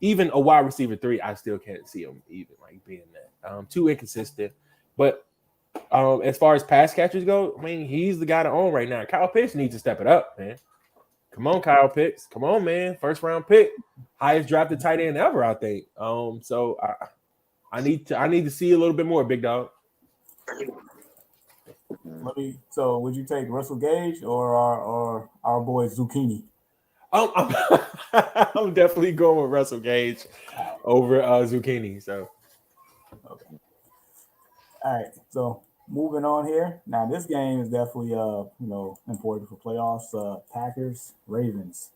even a wide receiver 3, I still can't see him even like being that. Too inconsistent. But as far as pass catchers go, I mean, he's the guy to own right now. Kyle Pitts needs to step it up, man. Come on, Kyle Pitts. Come on, man. First round pick, highest drafted tight end ever, I think. So I need to see a little bit more, big dog. So would you take Russell Gage or our boy Zucchini? I'm definitely going with Russell Gage over Zucchini. So okay. All right. So moving on here. Now this game is definitely important for playoffs. Packers, Ravens.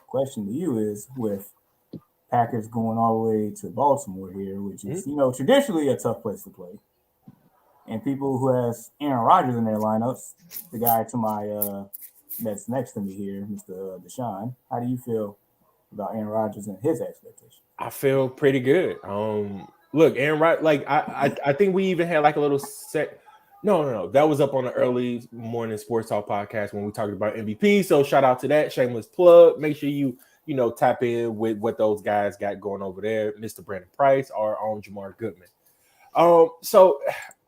Question to you is, with Packers going all the way to Baltimore here, which is traditionally a tough place to play, and people who has Aaron Rodgers in their lineups, the guy to my that's next to me here, Mr. Deshaun. How do you feel about Aaron Rodgers and his expectations? I feel pretty good. Look, Aaron Rodgers, like I think we even had like a little set. No. That was up on the early morning sports talk podcast when we talked about MVP. So shout out to that. Shameless plug. Make sure you tap in with what those guys got going over there. Mr. Brandon Price, our own Jamar Goodman. So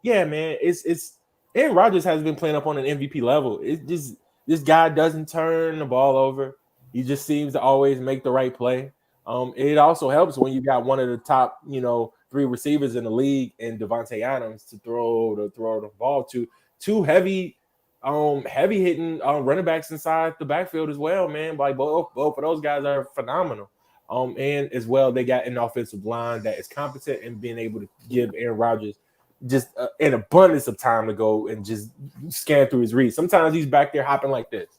yeah, man, it's Aaron Rodgers has been playing up on an MVP level. It's just this guy doesn't turn the ball over. He just seems to always make the right play. It also helps when you got one of the top, 3 receivers in the league and Devontae Adams to throw the ball to. 2 heavy hitting running backs inside the backfield as well, man. Like both of those guys are phenomenal. And as well, they got an offensive line that is competent and being able to give Aaron Rodgers just an abundance of time to go and just scan through his reads. Sometimes he's back there hopping like this.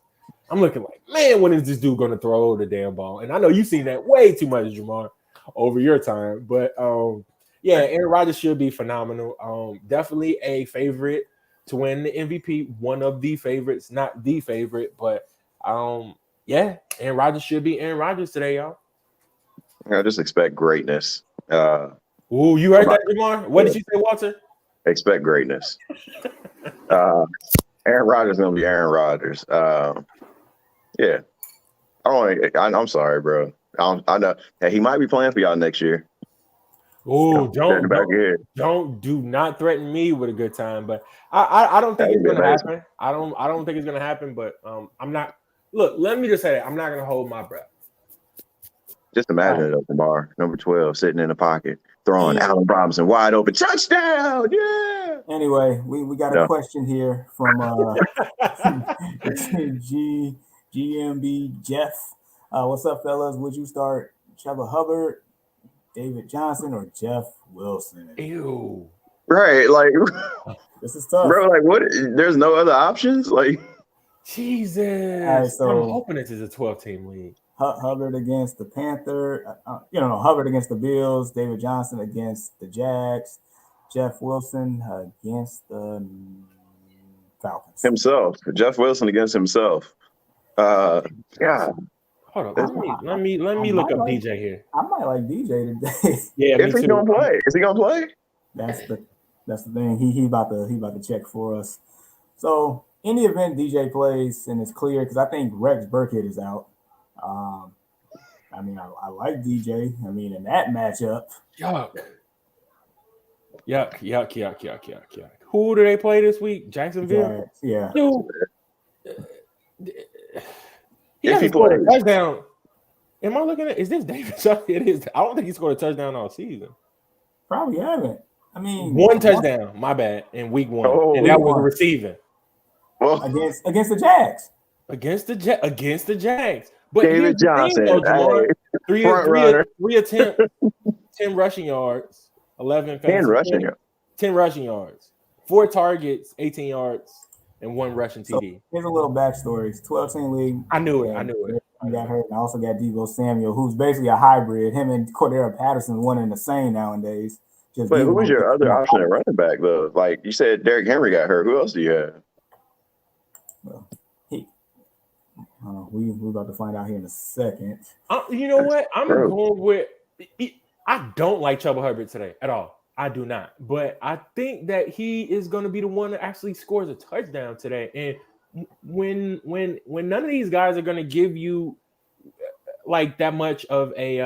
I'm looking like, man, when is this dude going to throw the damn ball? And I know you've seen that way too much, Jamar, over your time. But, yeah, Aaron Rodgers should be phenomenal. Definitely a favorite to win the MVP. One of the favorites, not the favorite. But, yeah, Aaron Rodgers should be Aaron Rodgers today, y'all. I just expect greatness. Ooh, you heard that, Jamar? What did you say, Walter? Expect greatness. Aaron Rodgers is going to be Aaron Rodgers. Yeah. I'm sorry, bro. I know he might be playing for y'all next year. Oh, do not threaten me with a good time. But I don't think it's gonna happen. I don't think it's gonna happen. But I'm not. Look, let me just say that I'm not gonna hold my breath. Just imagine it, Lamar, number 12, sitting in the pocket, throwing Allen Robinson wide open, touchdown! Yeah. Anyway, we got a question here from GMB Jeff. What's up, fellas? Would you start Trevor Hubbard, David Johnson, or Jeff Wilson? Ew. Right, like this is tough, bro. Like, what? There's no other options. Like, Jesus. Right, so I'm hoping this is a 12-team league. Hubbard against the Panther. Hubbard against the Bills. David Johnson against the Jags. Jeff Wilson against the Falcons. Himself. Jeff Wilson against himself. Yeah. Hold on. Let me look up DJ here. I might like DJ today. Yeah, if he's gonna play. Is he gonna play? That's the thing. He about to check for us. So in the event DJ plays and it's clear, because I think Rex Burkhead is out. I mean, I like DJ. I mean, in that matchup. Yuck. Who do they play this week? Jacksonville? Yeah. Dude, he hasn't scored a touchdown. Am I looking at? Is this David? It is. I don't think he scored a touchdown all season. Probably haven't. I mean, one touchdown. My bad. In week 1, and that was receiving. Well, against the Jags. Against the Jags. But David Johnson, Jamar, three attempts, 10 rushing yards, 11 fantasy 10 rushing yards, 4 targets, 18 yards, and 1 rushing TD. Here's a little backstory. It's 12-team league. I knew it. I got hurt. And I also got Devo Samuel, who's basically a hybrid. Him and Cordero Patterson, one and the same nowadays. But who was your other option at running back, though? Like you said, Derrick Henry got hurt. Who else do you have? Well, we're about to find out here in a second. You know what? I'm going with. I don't like Trevor Hubbard today at all. I do not. But I think that he is going to be the one that actually scores a touchdown today. And when none of these guys are going to give you like that much of a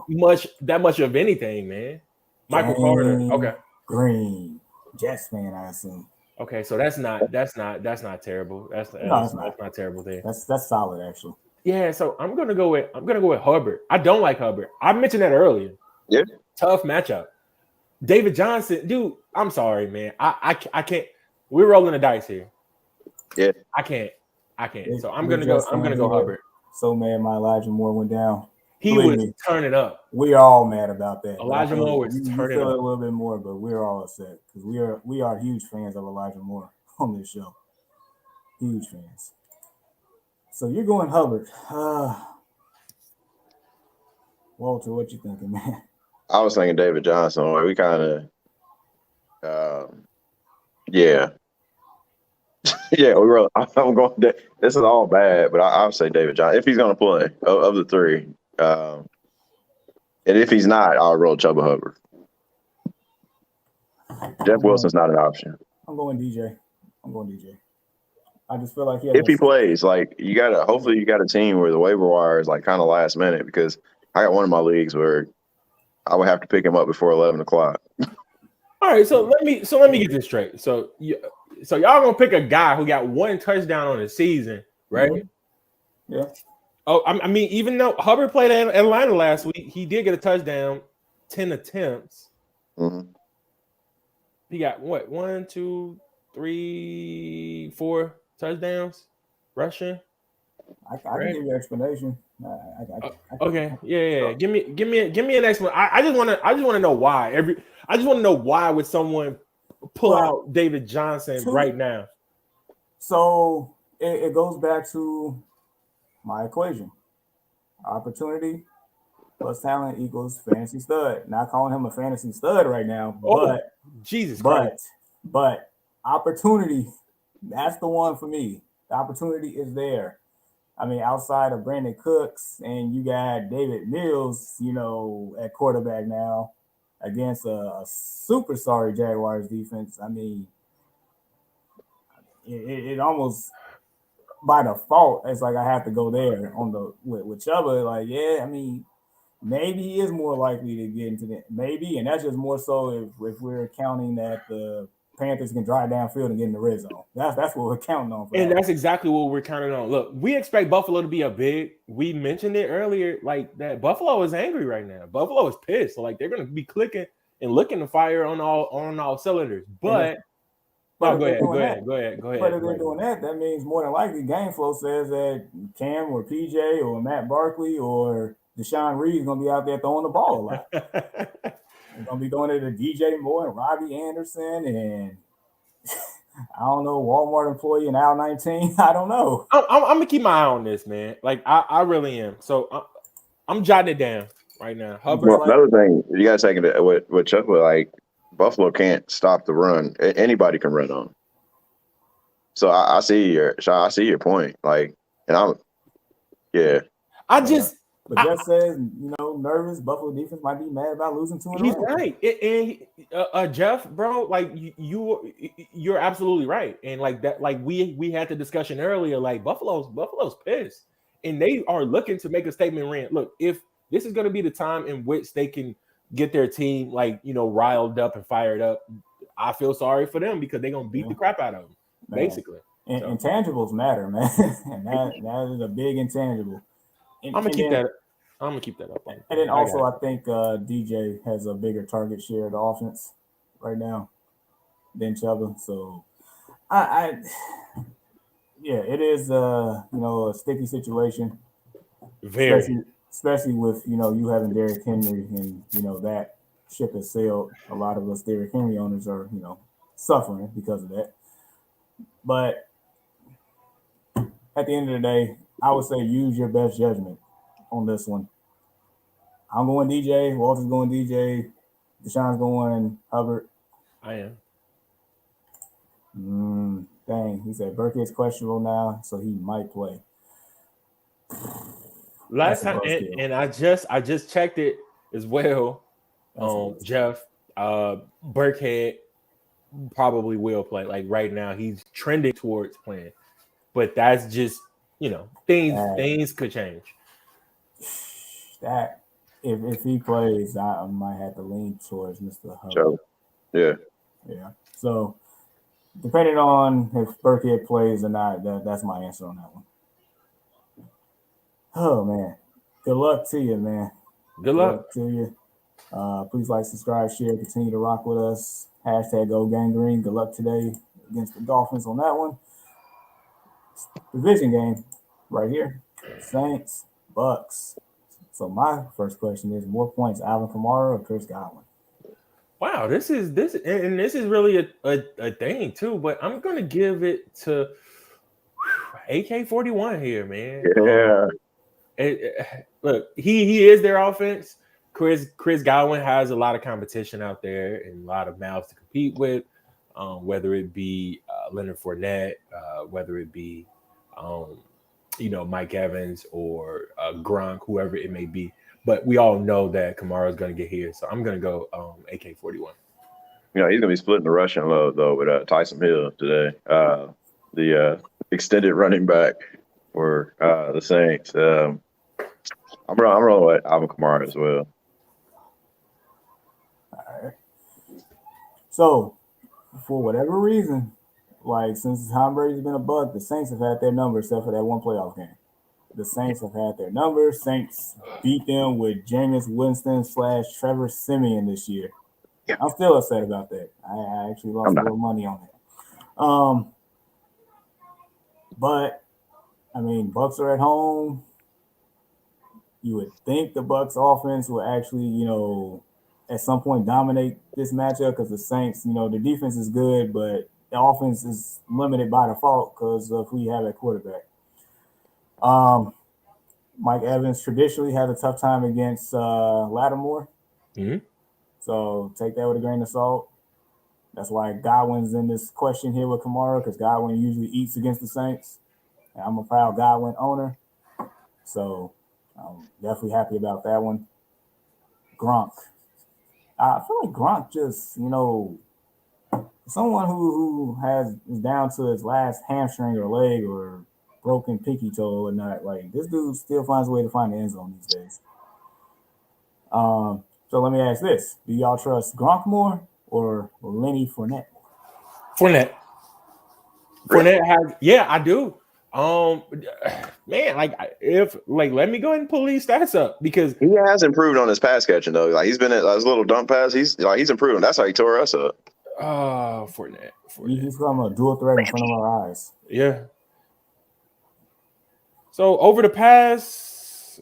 much of anything, man. Michael Carter. Okay. Green. Jets fan, I assume. Okay, so that's not terrible. That's not terrible there. That's solid actually. Yeah, so I'm gonna go with Hubbard. I don't like Hubbard. I mentioned that earlier. Yeah. Tough matchup. David Johnson, dude. I'm sorry, man. I can't. We're rolling the dice here. Yeah. I can't. So I'm gonna go Hubbard. So mad my Elijah Moore went down. He was turning up. We are all mad about that. Elijah Moore was turning up a little bit more, but we're all upset because we are huge fans of Elijah Moore on this show. Huge fans. So you're going Hubbard. Walter, what you thinking, man? I was thinking David Johnson. We kind of, yeah. Yeah, we were. I'm going. This is all bad, but I'll say David Johnson if he's going to play of the three. And if he's not, I'll roll Trevor Hubbard. Jeff Wilson's not an option. I'm going DJ. I just feel like if he plays, like hopefully you got a team where the waiver wire is like kind of last minute, because I got one of my leagues where I would have to pick him up before 11 o'clock. All right, so let me get this straight. So y'all gonna pick a guy who got 1 touchdown on the season, right? Mm-hmm. Yeah. Oh, I mean, even though Hubbard played in Atlanta last week, he did get a touchdown, 10 attempts. Mm-hmm. He got what? 1, 2, 3, 4 touchdowns rushing. I can give you an explanation. Okay, yeah. Give me an explanation. I just want to know why. I just want to know why would someone pull out David Johnson right now? So it goes back to my equation: opportunity plus talent equals fantasy stud. Not calling him a fantasy stud right now, but Jesus Christ. But opportunity, that's the one for me. The opportunity is there. I mean, outside of Brandon Cooks, and you got David Mills, at quarterback now against a super sorry Jaguars defense. I mean, it almost by default, it's like I have to go there on with Chuba. Like, yeah, I mean, maybe he is more likely to get into the maybe, and that's just more so if we're counting that the Panthers can drive downfield and get in the red zone. That's what we're counting on. And that's exactly what we're counting on. Look, we expect Buffalo to be a big. We mentioned it earlier, like that Buffalo is angry right now. Buffalo is pissed. So like they're going to be clicking and looking to fire on all cylinders. But no, go ahead. But if they're doing that, that means more than likely game flow says that Cam or PJ or Matt Barkley or Deshaun Reed is going to be out there throwing the ball a lot. They're going to be throwing it to DJ Moore and Robbie Anderson and I don't know, Walmart employee and Al 19. I don't know. I'm gonna keep my eye on this, man. Like I really am. So I'm jotting it down right now. Hubbard, well, another thing you got to take into what Chuck was like. Buffalo can't stop the run. Anybody can run on. So I see your point. Like, and I just. But Jeff says, nervous. Buffalo defense might be mad about losing 2 in a row. He's right. And Jeff, bro, like you're absolutely right. And like that, like we had the discussion earlier. Like Buffalo's pissed, and they are looking to make a statement. Look, if this is going to be the time in which they can get their team riled up and fired up, I feel sorry for them because they're gonna beat the crap out of them, basically. And intangibles matter, man, and that is a big intangible. I'm gonna keep that up. And then also, I think DJ has a bigger target share of the offense right now than Chuba. So, it is a sticky situation. Very, especially with you having Derrick Henry and that ship has sailed. A lot of us Derrick Henry owners are suffering because of that. But at the end of the day, I would say use your best judgment on this one. I'm going DJ. Walter's going DJ. Deshaun's going Hubbard. I am. Dang. He said Burkhead's questionable now, so he might play. Last time, and I just checked it as well. Jeff, Burkhead probably will play. Like right now, he's trending towards playing, but that's just things could change. That if he plays, I might have to lean towards Mr. Hubbard. Sure. Yeah. So depending on if Burkhead plays or not, that's my answer on that one. Oh man, good luck to you, man. Good luck to you. Please like, subscribe, share, continue to rock with us. Hashtag Go Gangrene. Good luck today against the Dolphins on that one. Division game right here. Saints, Bucks. So my first question is: more points, Alvin Kamara or Chris Godwin? Wow, this is really a thing too. But I'm gonna give it to AK-41 here, man. Yeah. Look, he is their offense. Chris Godwin has a lot of competition out there and a lot of mouths to compete with, whether it be Leonard Fournette, whether it be Mike Evans or Gronk, whoever it may be. But we all know that Kamara is going to get here, so I'm going to go AK-41. He's going to be splitting the rushing load though with Tyson Hill today, the extended running back for the Saints. I'm rolling with Alvin Kamara as well. All right. So, for whatever reason, like since Tom Brady's been a Buck, the Saints have had their number except for that one playoff game. The Saints have had their number. Saints beat them with Jameis Winston / Trevor Siemian this year. Yeah. I'm still upset about that. I actually lost a little money on it. But I mean, Bucks are at home. You would think the Bucks offense will actually, at some point dominate this matchup because the Saints, the defense is good, but the offense is limited by default because of who you have at quarterback. Mike Evans traditionally has a tough time against Lattimore. Mm-hmm. So take that with a grain of salt. That's why Godwin's in this question here with Kamara because Godwin usually eats against the Saints. And I'm a proud Godwin owner. So I'm definitely happy about that one. Gronk. I feel like Gronk just, someone who is down to his last hamstring or leg or broken pinky toe or not. Like, this dude still finds a way to find the end zone these days. So let me ask this: do y'all trust Gronk more or Lenny Fournette? Fournette. Fournette has, yeah, I do. Man, let me go ahead and pull these stats up because he has improved on his pass catching though. Like he's been at his little dump pass. He's improved. That's how he tore us up. Fournette. He's become a dual threat in front of our eyes. Yeah. So over the past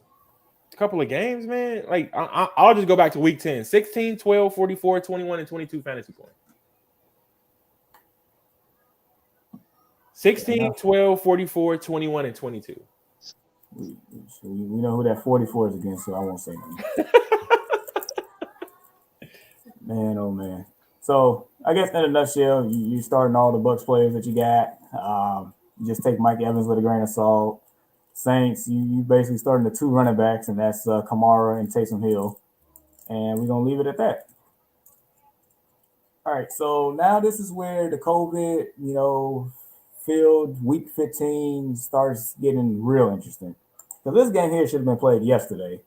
couple of games, man, like I'll just go back to week 10. 16, 12, 44, 21, and 22 fantasy points. 16, 12, 44, 21, and 22. We know who that 44 is against, so I won't say anything. Man, oh man. So I guess in a nutshell, you're starting all the Bucs players that you got. You just take Mike Evans with a grain of salt. Saints, you basically starting the two running backs, and that's Kamara and Taysom Hill. And we're going to leave it at that. All right, so now this is where the COVID, field week 15 starts getting real interesting. So this game here should have been played yesterday.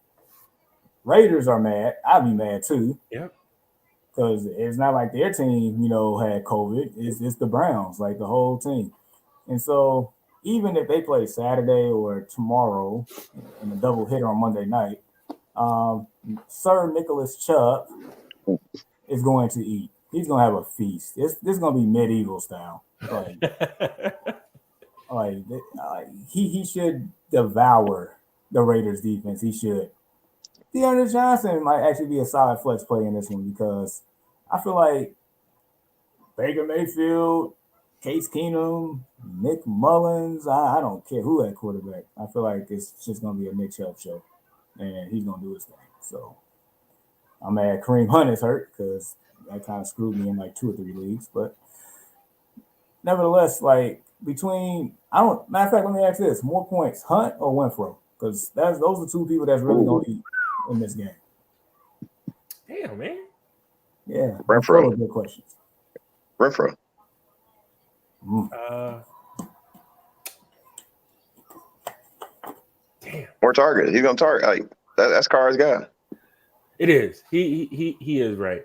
Raiders are mad. I'd be mad too. Yep. Because it's not like their team, had COVID. It's the Browns, like the whole team. And so even if they play Saturday or tomorrow in a double hitter on Monday night, Sir Nicholas Chubb is going to eat. He's going to have a feast. This is going to be medieval style. He should devour the Raiders defense. He should. DeAndre Johnson might actually be a solid flex play in this one because I feel like Baker Mayfield, Case Keenum, Nick Mullins, I don't care who at quarterback. I feel like it's just going to be a Nick Chubb show, and he's going to do his thing. So I'm mad Kareem Hunt is hurt because that kind of screwed me in like 2 or 3 leagues. But nevertheless, matter of fact, let me ask this: more points, Hunt or Winfrow? Because those are 2 people that's really going to eat in this game. Damn, man. Yeah. Renfro. Good questions. Renfro. Damn. More target. He's gonna target. Like that's Carr's guy. It is. He is right.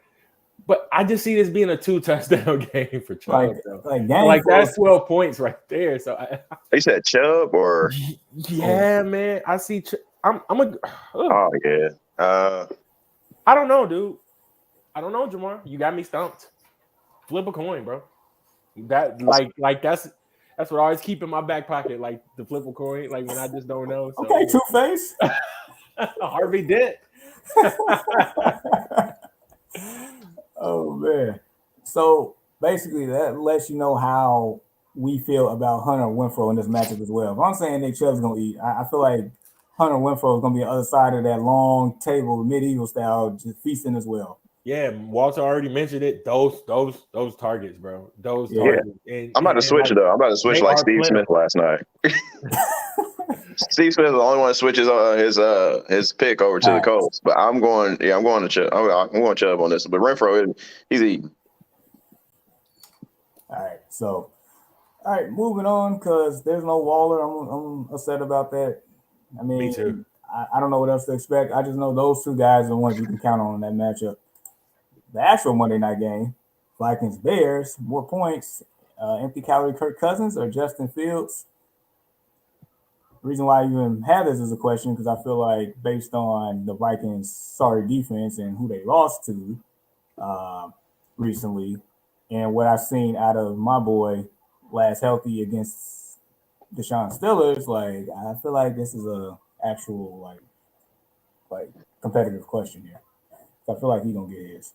But I just see this being a 2-touchdown game for Chubb. That's 12 points right there. So you said Chubb or yeah, man. I see. Oh yeah. I don't know, dude. I don't know, Jamar. You got me stumped. Flip a coin, bro. That's what I always keep in my back pocket, like the flip a coin, like when I just don't know. So. Okay, Two-Face. Harvey Dent. Oh man. So basically that lets you know how we feel about Hunter Winfrow in this matchup as well. If I'm saying Nick Chubb's gonna eat, I feel like Hunter Winfrow is gonna be on the other side of that long table, medieval style, just feasting as well. Yeah, Walter already mentioned it. Those targets, bro. Those targets. And, I'm about to switch though. I'm about to switch like Steve Smith last night. Steve Smith is the only one that switches his pick over to the Colts. But I'm going to Chubb. I'm going Chubb on this. But Renfro, he's eating. All right, moving on because there's no Waller. I'm upset about that. I mean, me too. I don't know what else to expect. I just know those 2 guys are the ones you can count on in that matchup. The actual Monday night game, Vikings Bears, more points. Empty calorie Kirk Cousins or Justin Fields? The reason why I even have this as a question because I feel like based on the Vikings' sorry defense and who they lost to recently, and what I've seen out of my boy last healthy against Deshaun Steelers, I feel like this is a actual like competitive question here. So I feel like he's gonna get his.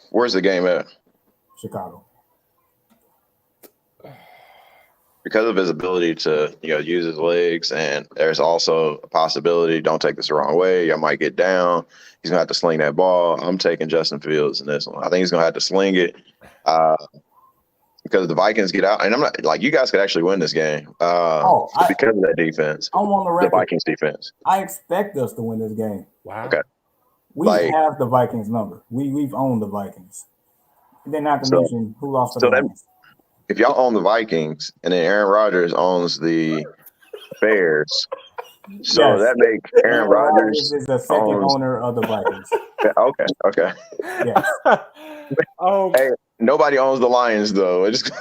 Where's the game at? Chicago. Because of his ability to use his legs, and there's also a possibility, don't take this the wrong way, I might get down. He's gonna have to sling that ball. I'm taking Justin Fields in this one. I think he's gonna have to sling it because the Vikings get out, and I'm not like you guys could actually win this game because of that defense. I'm on the record. The Vikings defense. I expect us to win this game. Wow. Okay. We have the Vikings number. We've owned the Vikings. And then not to mention who lost to the Lions. If y'all own the Vikings and then Aaron Rodgers owns the Bears, So that makes Aaron Rodgers is the second owns. owner of the Vikings. Okay. Yes. Hey, nobody owns the Lions though. It just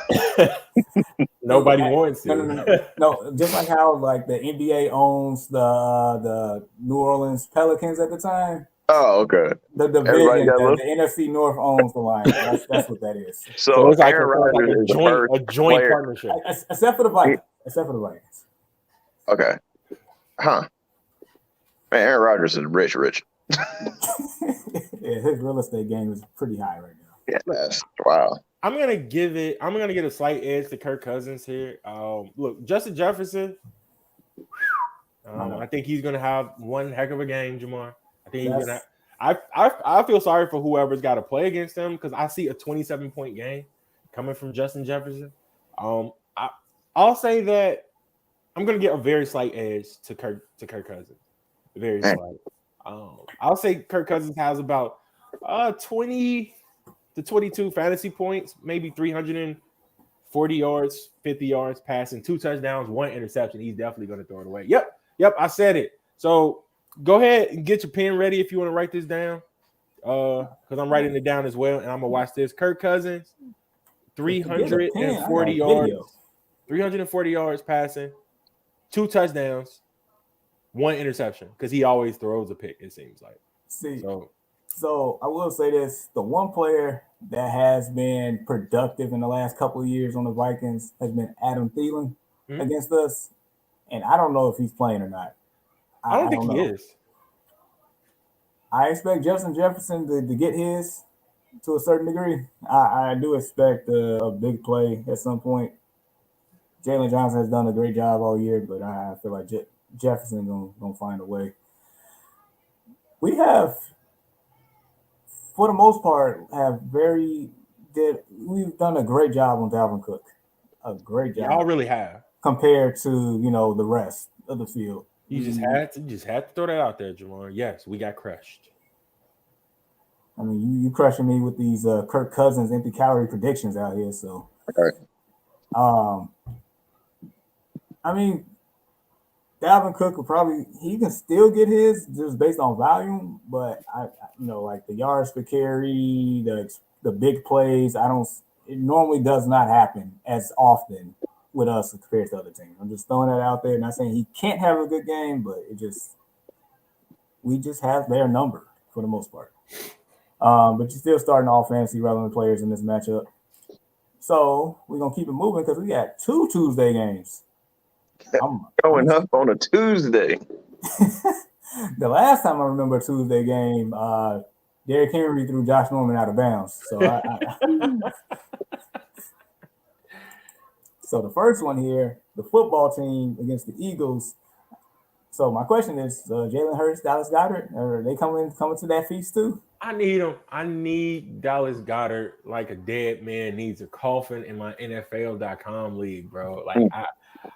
Nobody wants to. No. Just like how like the NBA owns the New Orleans Pelicans at the time. Oh, okay. The division, the NFC North owns the Lions. That's what that is. So it's like Aaron Rodgers is a joint partnership. Except for the Vikings. Okay. Huh. Man, Aaron Rodgers is rich. Yeah, his real estate game is pretty high right now. Yeah, that's wow. I'm gonna give a slight edge to Kirk Cousins here. Look, Justin Jefferson. I think he's gonna have one heck of a game, Jamar. I think he's gonna. I feel sorry for whoever's got to play against him because I see a 27-point game coming from Justin Jefferson. I'll say that I'm gonna get a very slight edge to Kirk Cousins. Very slight. I'll say Kirk Cousins has about 20 to 22 fantasy points, maybe 340 yards, 50 yards passing, 2 touchdowns, 1 interception. He's definitely going to throw it away. Yep, I said it. So go ahead and get your pen ready if you want to write this down, because I'm writing it down as well, and I'm going to watch this. Kirk Cousins, 340 yards, 340 yards passing, 2 touchdowns, 1 interception, because he always throws a pick, it seems like. So I will say this: the one player that has been productive in the last couple of years on the Vikings has been Adam Thielen against us, and I don't know if he's playing or not. I don't think he is. I expect Justin Jefferson to get his to a certain degree. I do expect a big play at some point. Jalen Johnson has done a great job all year, but I feel like Jefferson gonna find a way. We have, for the most part, we've done a great job on Dalvin Cook. A great job. Y'all really have. Compared to, the rest of the field. You just had to throw that out there, Jamar. Yes, we got crushed. I mean, you crushing me with these Kirk Cousins empty calorie predictions out here. So, I mean, Dalvin Cook he can still get his just based on volume, but like the yards per carry, the big plays, it normally does not happen as often with us compared to other teams. I'm just throwing that out there, not saying he can't have a good game, but we just have their number for the most part. But you're still starting all fantasy relevant players in this matchup. So we're gonna keep it moving because we got 2 Tuesday games. I'm going up on a Tuesday. The last time I remember a Tuesday game, Derrick Henry threw Josh Norman out of bounds. So So the first one here, the football team against the Eagles. So my question is, Jalen Hurts, Dallas Goedert, are they coming to that feast too? I need them. I need Dallas Goedert like a dead man needs a coffin in my NFL.com league, bro. Like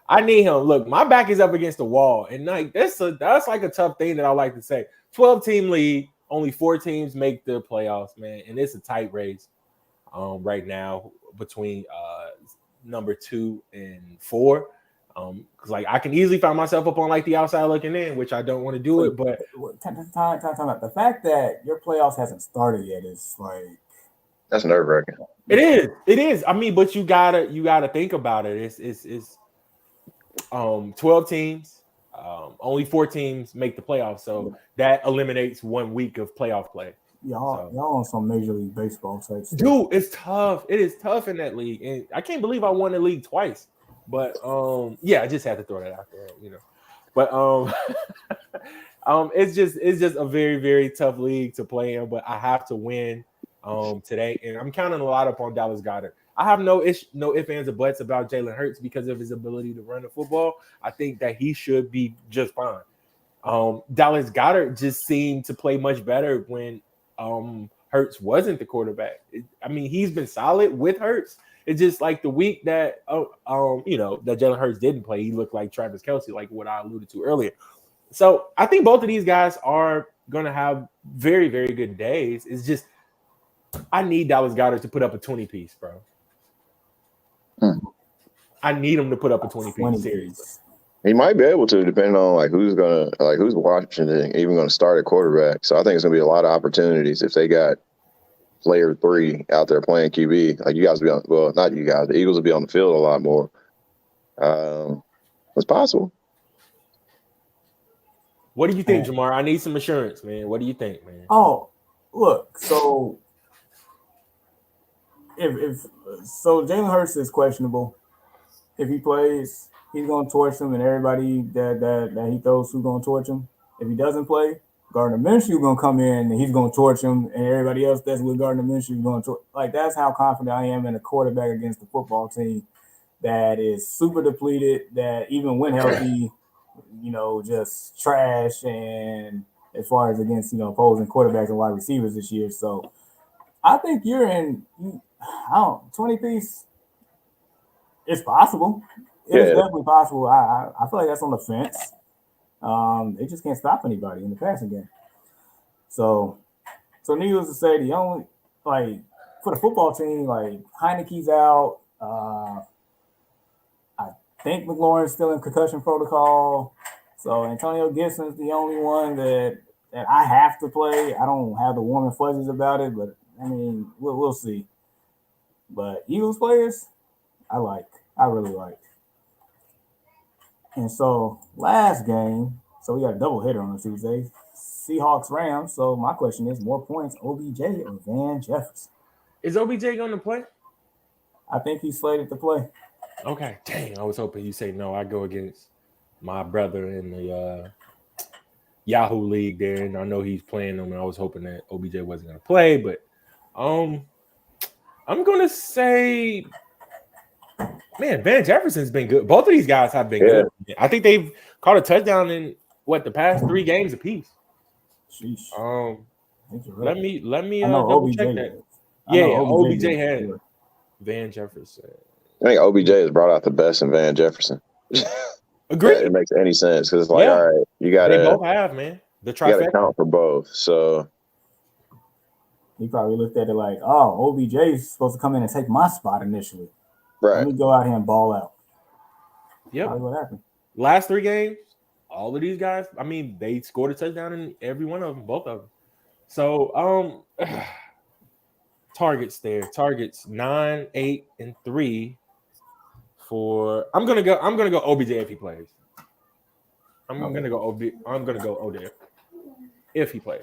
I need him. Look, my back is up against the wall, and like that's like a tough thing that I like to say. 12-team league, only 4 teams make the playoffs, man, and it's a tight race right now between number 2 and 4. Because like I can easily find myself up on like the outside looking in, which I don't want to do it. But time out. The fact that your playoffs hasn't started yet is like that's nerve-wracking. It is. I mean, but you gotta think about it. It's 12 teams. Only 4 teams make the playoffs, so that eliminates 1 week of playoff play. Y'all on some Major League Baseball type stuff. Dude, it's tough. It is tough in that league, and I can't believe I won the league twice. But yeah, I just had to throw that out there, But it's just a very, very tough league to play in. But I have to win today, and I'm counting a lot upon Dallas Goedert. I have no ifs, ands, or buts about Jalen Hurts because of his ability to run the football. I think that he should be just fine. Dallas Goedert just seemed to play much better when Hurts wasn't the quarterback. He's been solid with Hurts. It's just like the week that that Jalen Hurts didn't play, he looked like Travis Kelce, like what I alluded to earlier. So I think both of these guys are going to have very, very good days. It's just I need Dallas Goedert to put up a 20-piece, bro. I need him to put up a 20-piece series. He might be able to, depending on who's watching it, even gonna start at quarterback. So I think it's gonna be a lot of opportunities if they got player 3 out there playing QB. Like you guys will be on, well, not you guys. The Eagles will be on the field a lot more. It's possible. What do you think, Jamar? I need some assurance, man. What do you think, man? Oh, look. So if Jalen Hurts is questionable. If he plays, he's going to torch him, and everybody that he throws who's going to torch him. If he doesn't play, Gardner Minshew going to come in and he's going to torch him, and everybody else that's with Gardner Minshew is going to torch. Like, that's how confident I am in a quarterback against the football team that is super depleted, that even when healthy, just trash, and as far as against, opposing quarterbacks and wide receivers this year. So I think you're in, 20-piece. It's possible. It's definitely possible. I feel like that's on the fence. They just can't stop anybody in the passing game. So needless to say, the only for the football team, Heineke's out. I think McLaurin's still in concussion protocol. So Antonio Gibson's the only one that I have to play. I don't have the warm and fuzzies about it, but I mean, we'll see. But Eagles players, I really like. And so last game, so we got a doubleheader on Tuesday. Seahawks Rams. So my question is, more points, OBJ or Van Jefferson? Is OBJ going to play? I think he's slated to play. Okay. Dang, I was hoping you say no. I go against my brother in the Yahoo League there, and I know he's playing them, and I was hoping that OBJ wasn't going to play, but I'm going to say, man, Van Jefferson's been good. Both of these guys have been good. I think they've caught a touchdown in the past 3 games apiece. Sheesh. Let me double check that. Is. Yeah, OBJ had Van Jefferson. I think OBJ has brought out the best in Van Jefferson. Agreed. It makes any sense because it's all right, you got to. They both have, man. The trifecta. You got to count for both. So he probably looked at it like, oh, OBJ is supposed to come in and take my spot initially. Right. Let me go out here and ball out. Yep. Probably what happened. Last 3 games, all of these guys, I mean, they scored a touchdown in every one of them, both of them. So, targets 9, 8, and 3 for. I'm gonna go OBJ if he plays. I'm gonna go OBJ if he plays.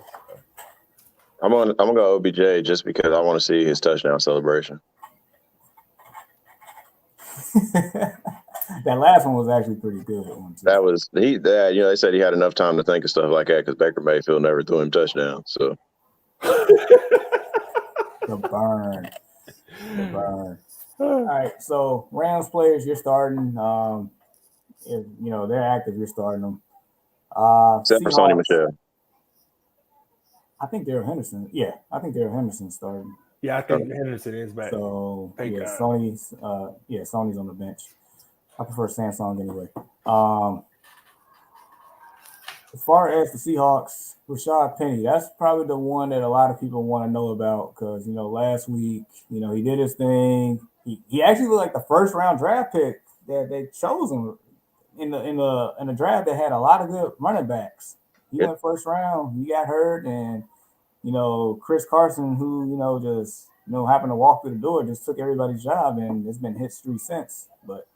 I'm gonna go OBJ just because I want to see his touchdown celebration. That last one was actually pretty good. That was they said he had enough time to think of stuff like that because Baker Mayfield never threw him touchdowns. So the burn. All right, so Rams players, you're starting. If they're active, you're starting them. Except for Sonny Michel. I think Darrell Henderson. Yeah, I think Darrell Henderson's starting. Yeah, I think Henderson is back. So Sony's on the bench. I prefer Samsung anyway. As far as the Seahawks, Rashad Penny, that's probably the one that a lot of people want to know about because last week, he did his thing. He actually looked like the first round draft pick that they chose him in the draft that had a lot of good running backs. He went first round. He got hurt, and Chris Carson, who just happened to walk through the door, just took everybody's job, and it's been history since. But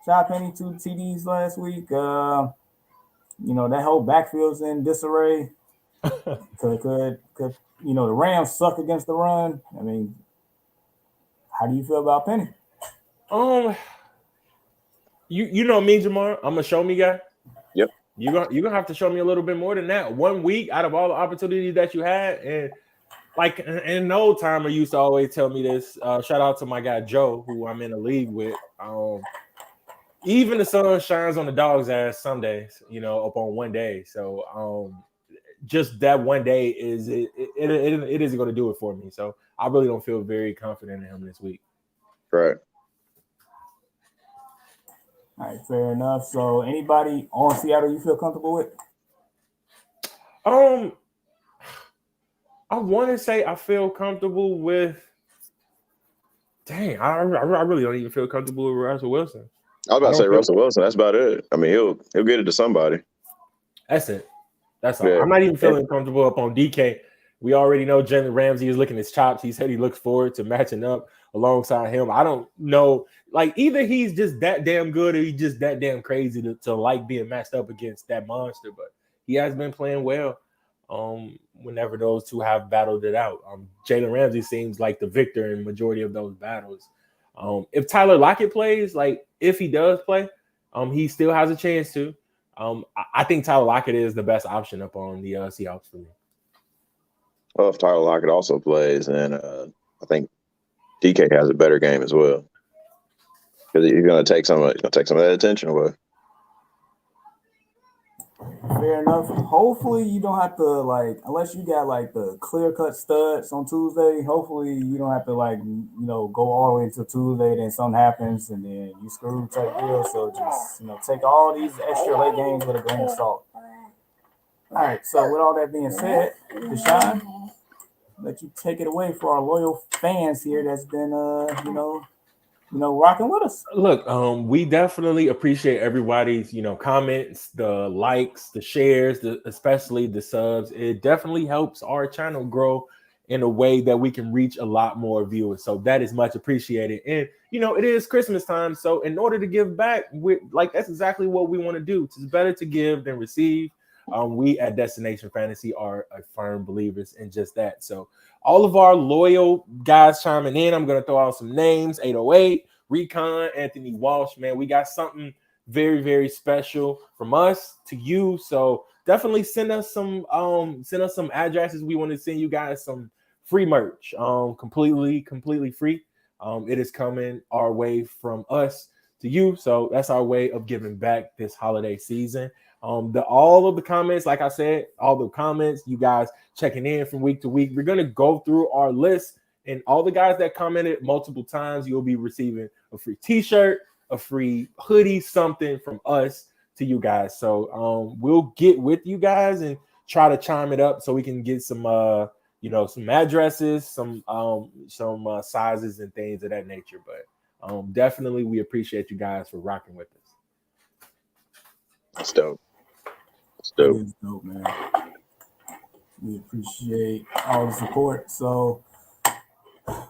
Rashad Penny 2 TDs last week. That whole backfield's in disarray. Could the Rams suck against the run? I mean, how do you feel about Penny? You know me, Jamar. I'm a show me guy. Yep. You're gonna have to show me a little bit more than that. 1 week out of all the opportunities that you had, and an old timer used to always tell me this. Shout out to my guy Joe, who I'm in a league with. Even the sun shines on the dog's ass some days, up on one day. So just that one day it isn't going to do it for me. So I really don't feel very confident in him this week. Right. All right, fair enough. So anybody on Seattle you feel comfortable with? I want to say I feel comfortable with. Dang, I really don't even feel comfortable with Russell Wilson. I was about to say Russell Wilson. That's about it. I mean, he'll get it to somebody. That's it. That's all. Yeah. I'm not even feeling comfortable up on DK. We already know Jalen Ramsey is licking his chops. He said he looks forward to matching up alongside him. I don't know. Like, either he's just that damn good or he's just that damn crazy to like being matched up against that monster. But he has been playing well whenever those two have battled it out. Jalen Ramsey seems like the victor in majority of those battles. If Tyler Lockett plays, like if he does play, he still has a chance to. I think Tyler Lockett is the best option up on the Seahawks for me. Well, if Tyler Lockett also plays, then I think DK has a better game as well. Because he's going to take some of that attention away. Fair enough. Hopefully you don't have to, like, unless you got like the clear-cut studs on Tuesday, hopefully you don't have to, like, go all the way into Tuesday, then something happens and then you screw type deal. So just, take all these extra late games with a grain of salt. All right, so with all that being said, Deshaun, let you take it away for our loyal fans here that's been, rocking with us. Look, we definitely appreciate everybody's, comments, the likes, the shares, especially the subs. It definitely helps our channel grow in a way that we can reach a lot more viewers. So that is much appreciated. And, it is Christmas time. So in order to give back, that's exactly what we want to do. It's better to give than receive. We at Destination Fantasy are firm believers in just that. So all of our loyal guys chiming in, I'm going to throw out some names: 808, Recon, Anthony Walsh. Man, we got something very, very special from us to you. So definitely send us some addresses. We want to send you guys some free merch, completely free. It is coming our way from us to you. So that's our way of giving back this holiday season. All of the comments, like I said, all the comments, you guys checking in from week to week. We're going to go through our list, and all the guys that commented multiple times, you'll be receiving a free t-shirt, a free hoodie, something from us to you guys. So we'll get with you guys and try to chime it up so we can get some some addresses, some sizes and things of that nature. But definitely we appreciate you guys for rocking with us. That's dope. It is dope, man. We appreciate all the support. So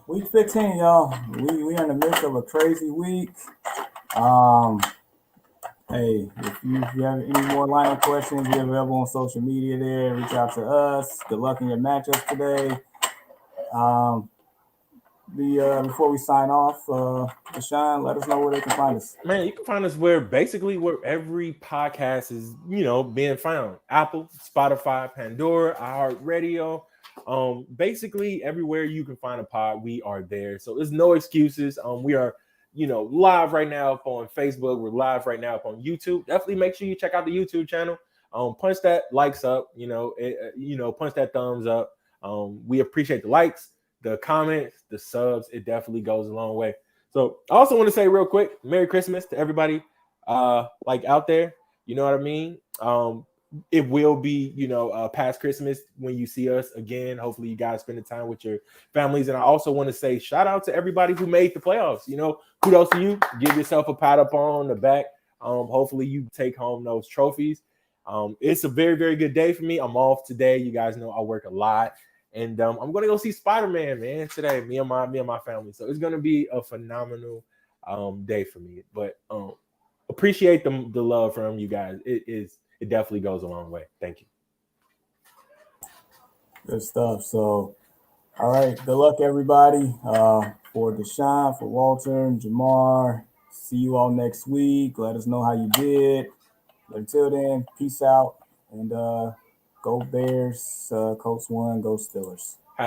week 15, y'all. We in the midst of a crazy week. Hey, if you have any more lineup questions, we're available on social media there. Reach out to us. Good luck in your matchups today. Before we sign off, Rashad, let us know where they can find us. Man, you can find us where every podcast is, being found. Apple, Spotify, Pandora, iHeartRadio. Basically everywhere you can find a pod, we are there. So there's no excuses. We are, live right now up on Facebook. We're live right now up on YouTube. Definitely make sure you check out the YouTube channel. Punch that likes up, punch that thumbs up. We appreciate the likes, the comments, the subs. It definitely goes a long way. So I also want to say real quick, Merry Christmas to everybody out there. You know what I mean? It will be, past Christmas when you see us again. Hopefully you guys spend the time with your families. And I also want to say shout out to everybody who made the playoffs. Kudos to you. Give yourself a pat up on the back. Hopefully you take home those trophies. It's a very, very good day for me. I'm off today. You guys know I work a lot. And I'm going to go see Spider-Man, man, today, me and my family. So it's going to be a phenomenal day for me. But appreciate the love from you guys. It definitely goes a long way. Thank you. Good stuff. So, all right. Good luck, everybody. For Deshaun, for Walter, and Jamar. See you all next week. Let us know how you did. But until then, peace out. And go Bears. Colts won. Go Steelers. #